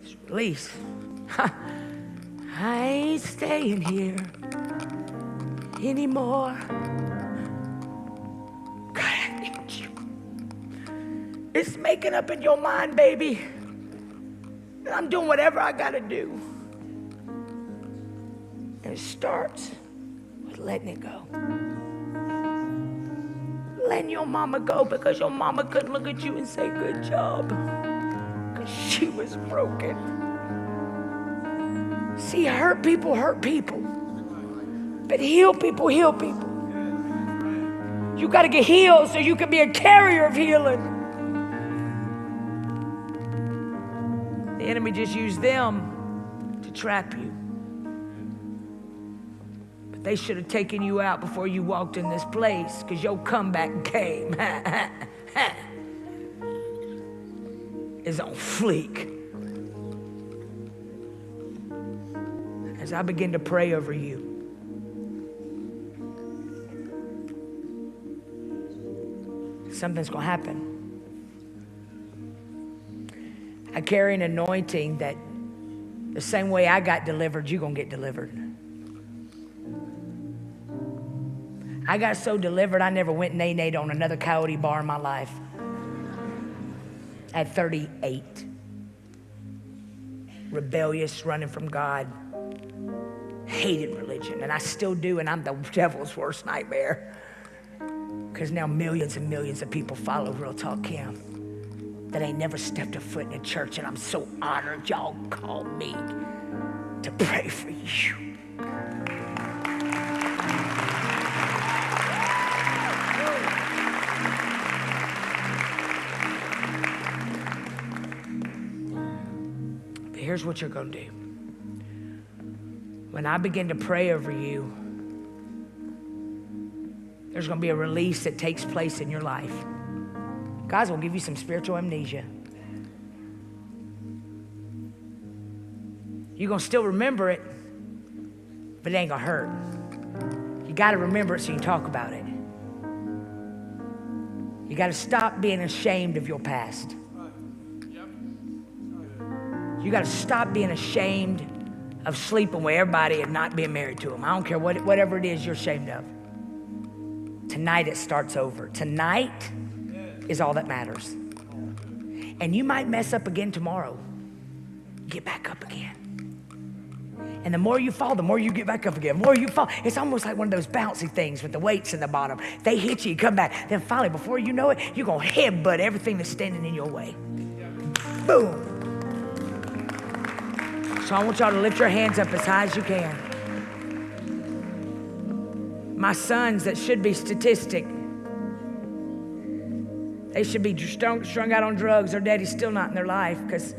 It's release. I ain't staying here anymore. God, I need you. It's making up in your mind, baby. And I'm doing whatever I gotta do. And it starts with letting it go. Letting your mama go because your mama couldn't look at you and say, good job. Because she was broken. See, hurt people. But heal people. You gotta get healed so you can be a carrier of healing. The enemy just used them to trap you. But they should have taken you out before you walked in this place, because your comeback game is on fleek. As I begin to pray over you, something's gonna happen. I carry an anointing that the same way I got delivered, you're gonna get delivered. I got so delivered, I never went nay-nayed on another coyote bar in my life. At 38. Rebellious, running from God. Hated religion, and I still do, and I'm the devil's worst nightmare. Because now millions and millions of people follow Real Talk Kim that ain't never stepped a foot in a church, and I'm so honored y'all called me to pray for you. But here's what you're gonna do. When I begin to pray over you, there's gonna be a release that takes place in your life. God's gonna give you some spiritual amnesia. You're gonna still remember it, but it ain't gonna hurt. You gotta remember it so you can talk about it. You gotta stop being ashamed of your past. You gotta stop being ashamed of sleeping with everybody and not being married to them. I don't care whatever it is you're ashamed of. Tonight it starts over. Tonight is all that matters. And you might mess up again tomorrow. Get back up again. And the more you fall, the more you get back up again. The more you fall, it's almost like one of those bouncy things with the weights in the bottom. They hit you, you come back. Then finally, before you know it, you're gonna headbutt everything that's standing in your way. Boom. So I want y'all to lift your hands up as high as you can. My sons that should be statistic, They should be strung out on drugs. Their daddy's still not in their life because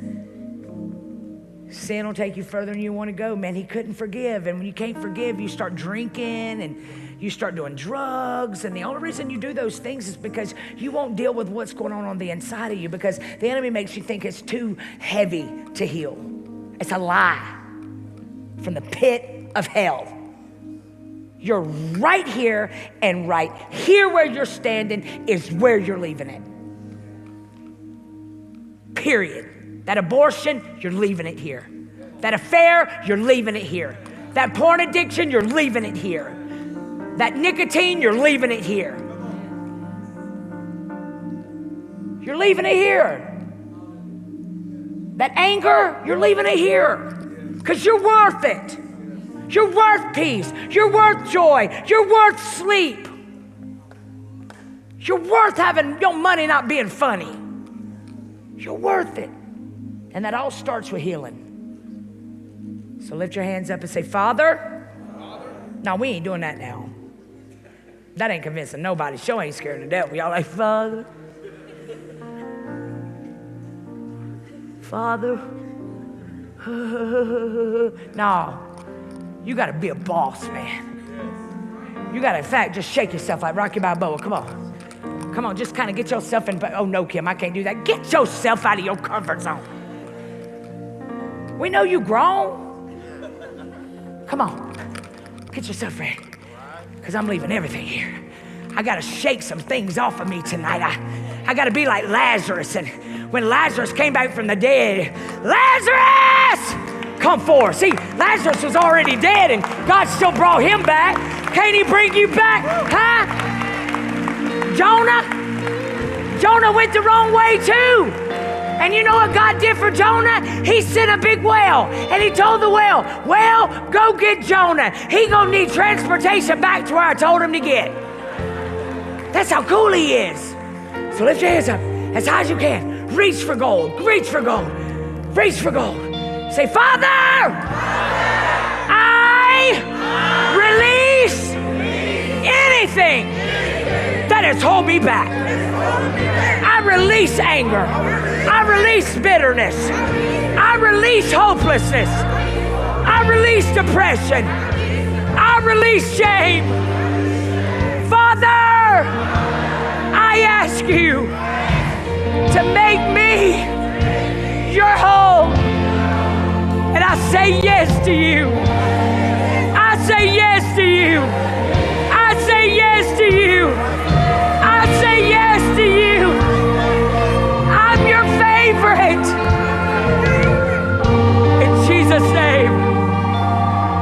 sin will take you further than you want to go, man. He couldn't forgive. And when you can't forgive, you start drinking and you start doing drugs. And the only reason you do those things is because you won't deal with what's going on the inside of you, because the enemy makes you think it's too heavy to heal. It's a lie from the pit of hell. You're right here, and right here where you're standing is where you're leaving it. Period. That abortion, you're leaving it here. That affair, you're leaving it here. That porn addiction, you're leaving it here. That nicotine, you're leaving it here. You're leaving it here. That anger, you're leaving it here. Because you're worth it. You're worth peace. You're worth joy. You're worth sleep. You're worth having your money not being funny. You're worth it. And that all starts with healing. So lift your hands up and say, Father. No, we ain't doing that now. That ain't convincing nobody. Show ain't scared of the devil. Y'all like, Father. Father. No. You got to be a boss, man. You got to, in fact, just shake yourself like Rocky Balboa. Come on. Come on, just kind of get yourself in. Oh, no, Kim, I can't do that. Get yourself out of your comfort zone. We know you grown. Come on. Get yourself ready. Because I'm leaving everything here. I got to shake some things off of me tonight. I got to be like Lazarus. And when Lazarus came back from the dead, Lazarus! Come forth. See, Lazarus was already dead and God still brought him back. Can't he bring you back? Huh? Jonah went the wrong way too. And you know what God did for Jonah? He sent a big whale and he told the whale, go get Jonah. He gonna need transportation back to where I told him to get. That's how cool he is. So lift your hands up as high as you can. Reach for gold, reach for gold, reach for gold. Say, Father, I release anything that has held me back. I release anger. I release bitterness. I release hopelessness. I release depression. I release shame. Father, I ask you to make me your home. And I say yes to you. I say yes to you. I say yes to you. I say yes to you. I'm your favorite. In Jesus' name.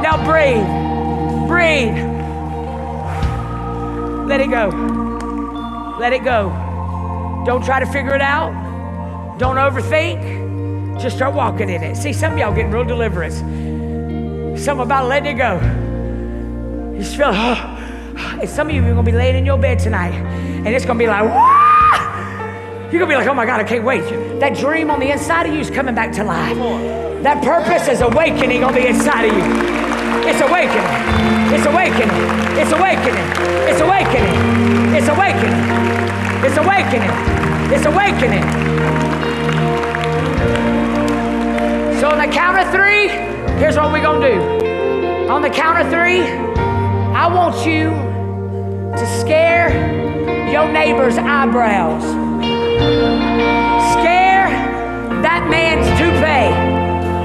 Now breathe. Breathe. Let it go. Let it go. Don't try to figure it out. Don't overthink. Just start walking in it. See, some of y'all getting real deliverance. Some about letting it go. You just feel, and some of you are going to be laying in your bed tonight, and it's going to be like, wah! You're going to be like, oh my God, I can't wait. That dream on the inside of you is coming back to life. That purpose is awakening on the inside of you. It's awakening. It's awakening. It's awakening. It's awakening. It's awakening. It's awakening. It's awakening. So on the count of 3, here's what we're going to do. On the count of 3, I want you to scare your neighbor's eyebrows. Scare that man's toupee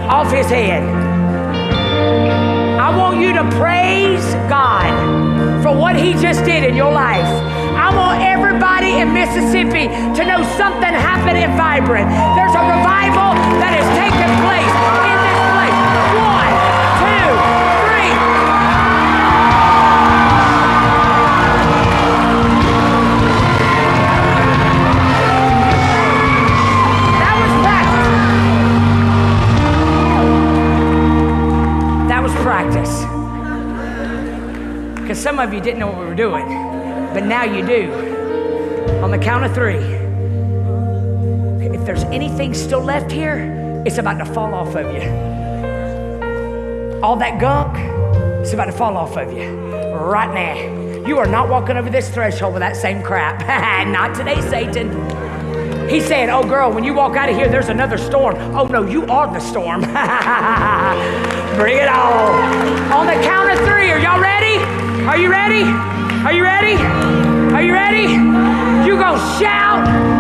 off his head. I want you to praise God for what he just did in your life. I want everybody in Mississippi to know something happened in Vibrant. There's a revival that is taking place in this place. 1, 2, 3. That was practice. Because some of you didn't know what we were doing. But now you do. On the count of 3. If there's anything still left here, it's about to fall off of you. All that gunk, it's about to fall off of you right now. You are not walking over this threshold with that same crap. Not today, Satan. He's saying, oh girl, when you walk out of here, there's another storm. Oh no, you are the storm. Bring it on. On the count of 3, are y'all ready? Are you ready? Are you ready? Are you ready? You gonna shout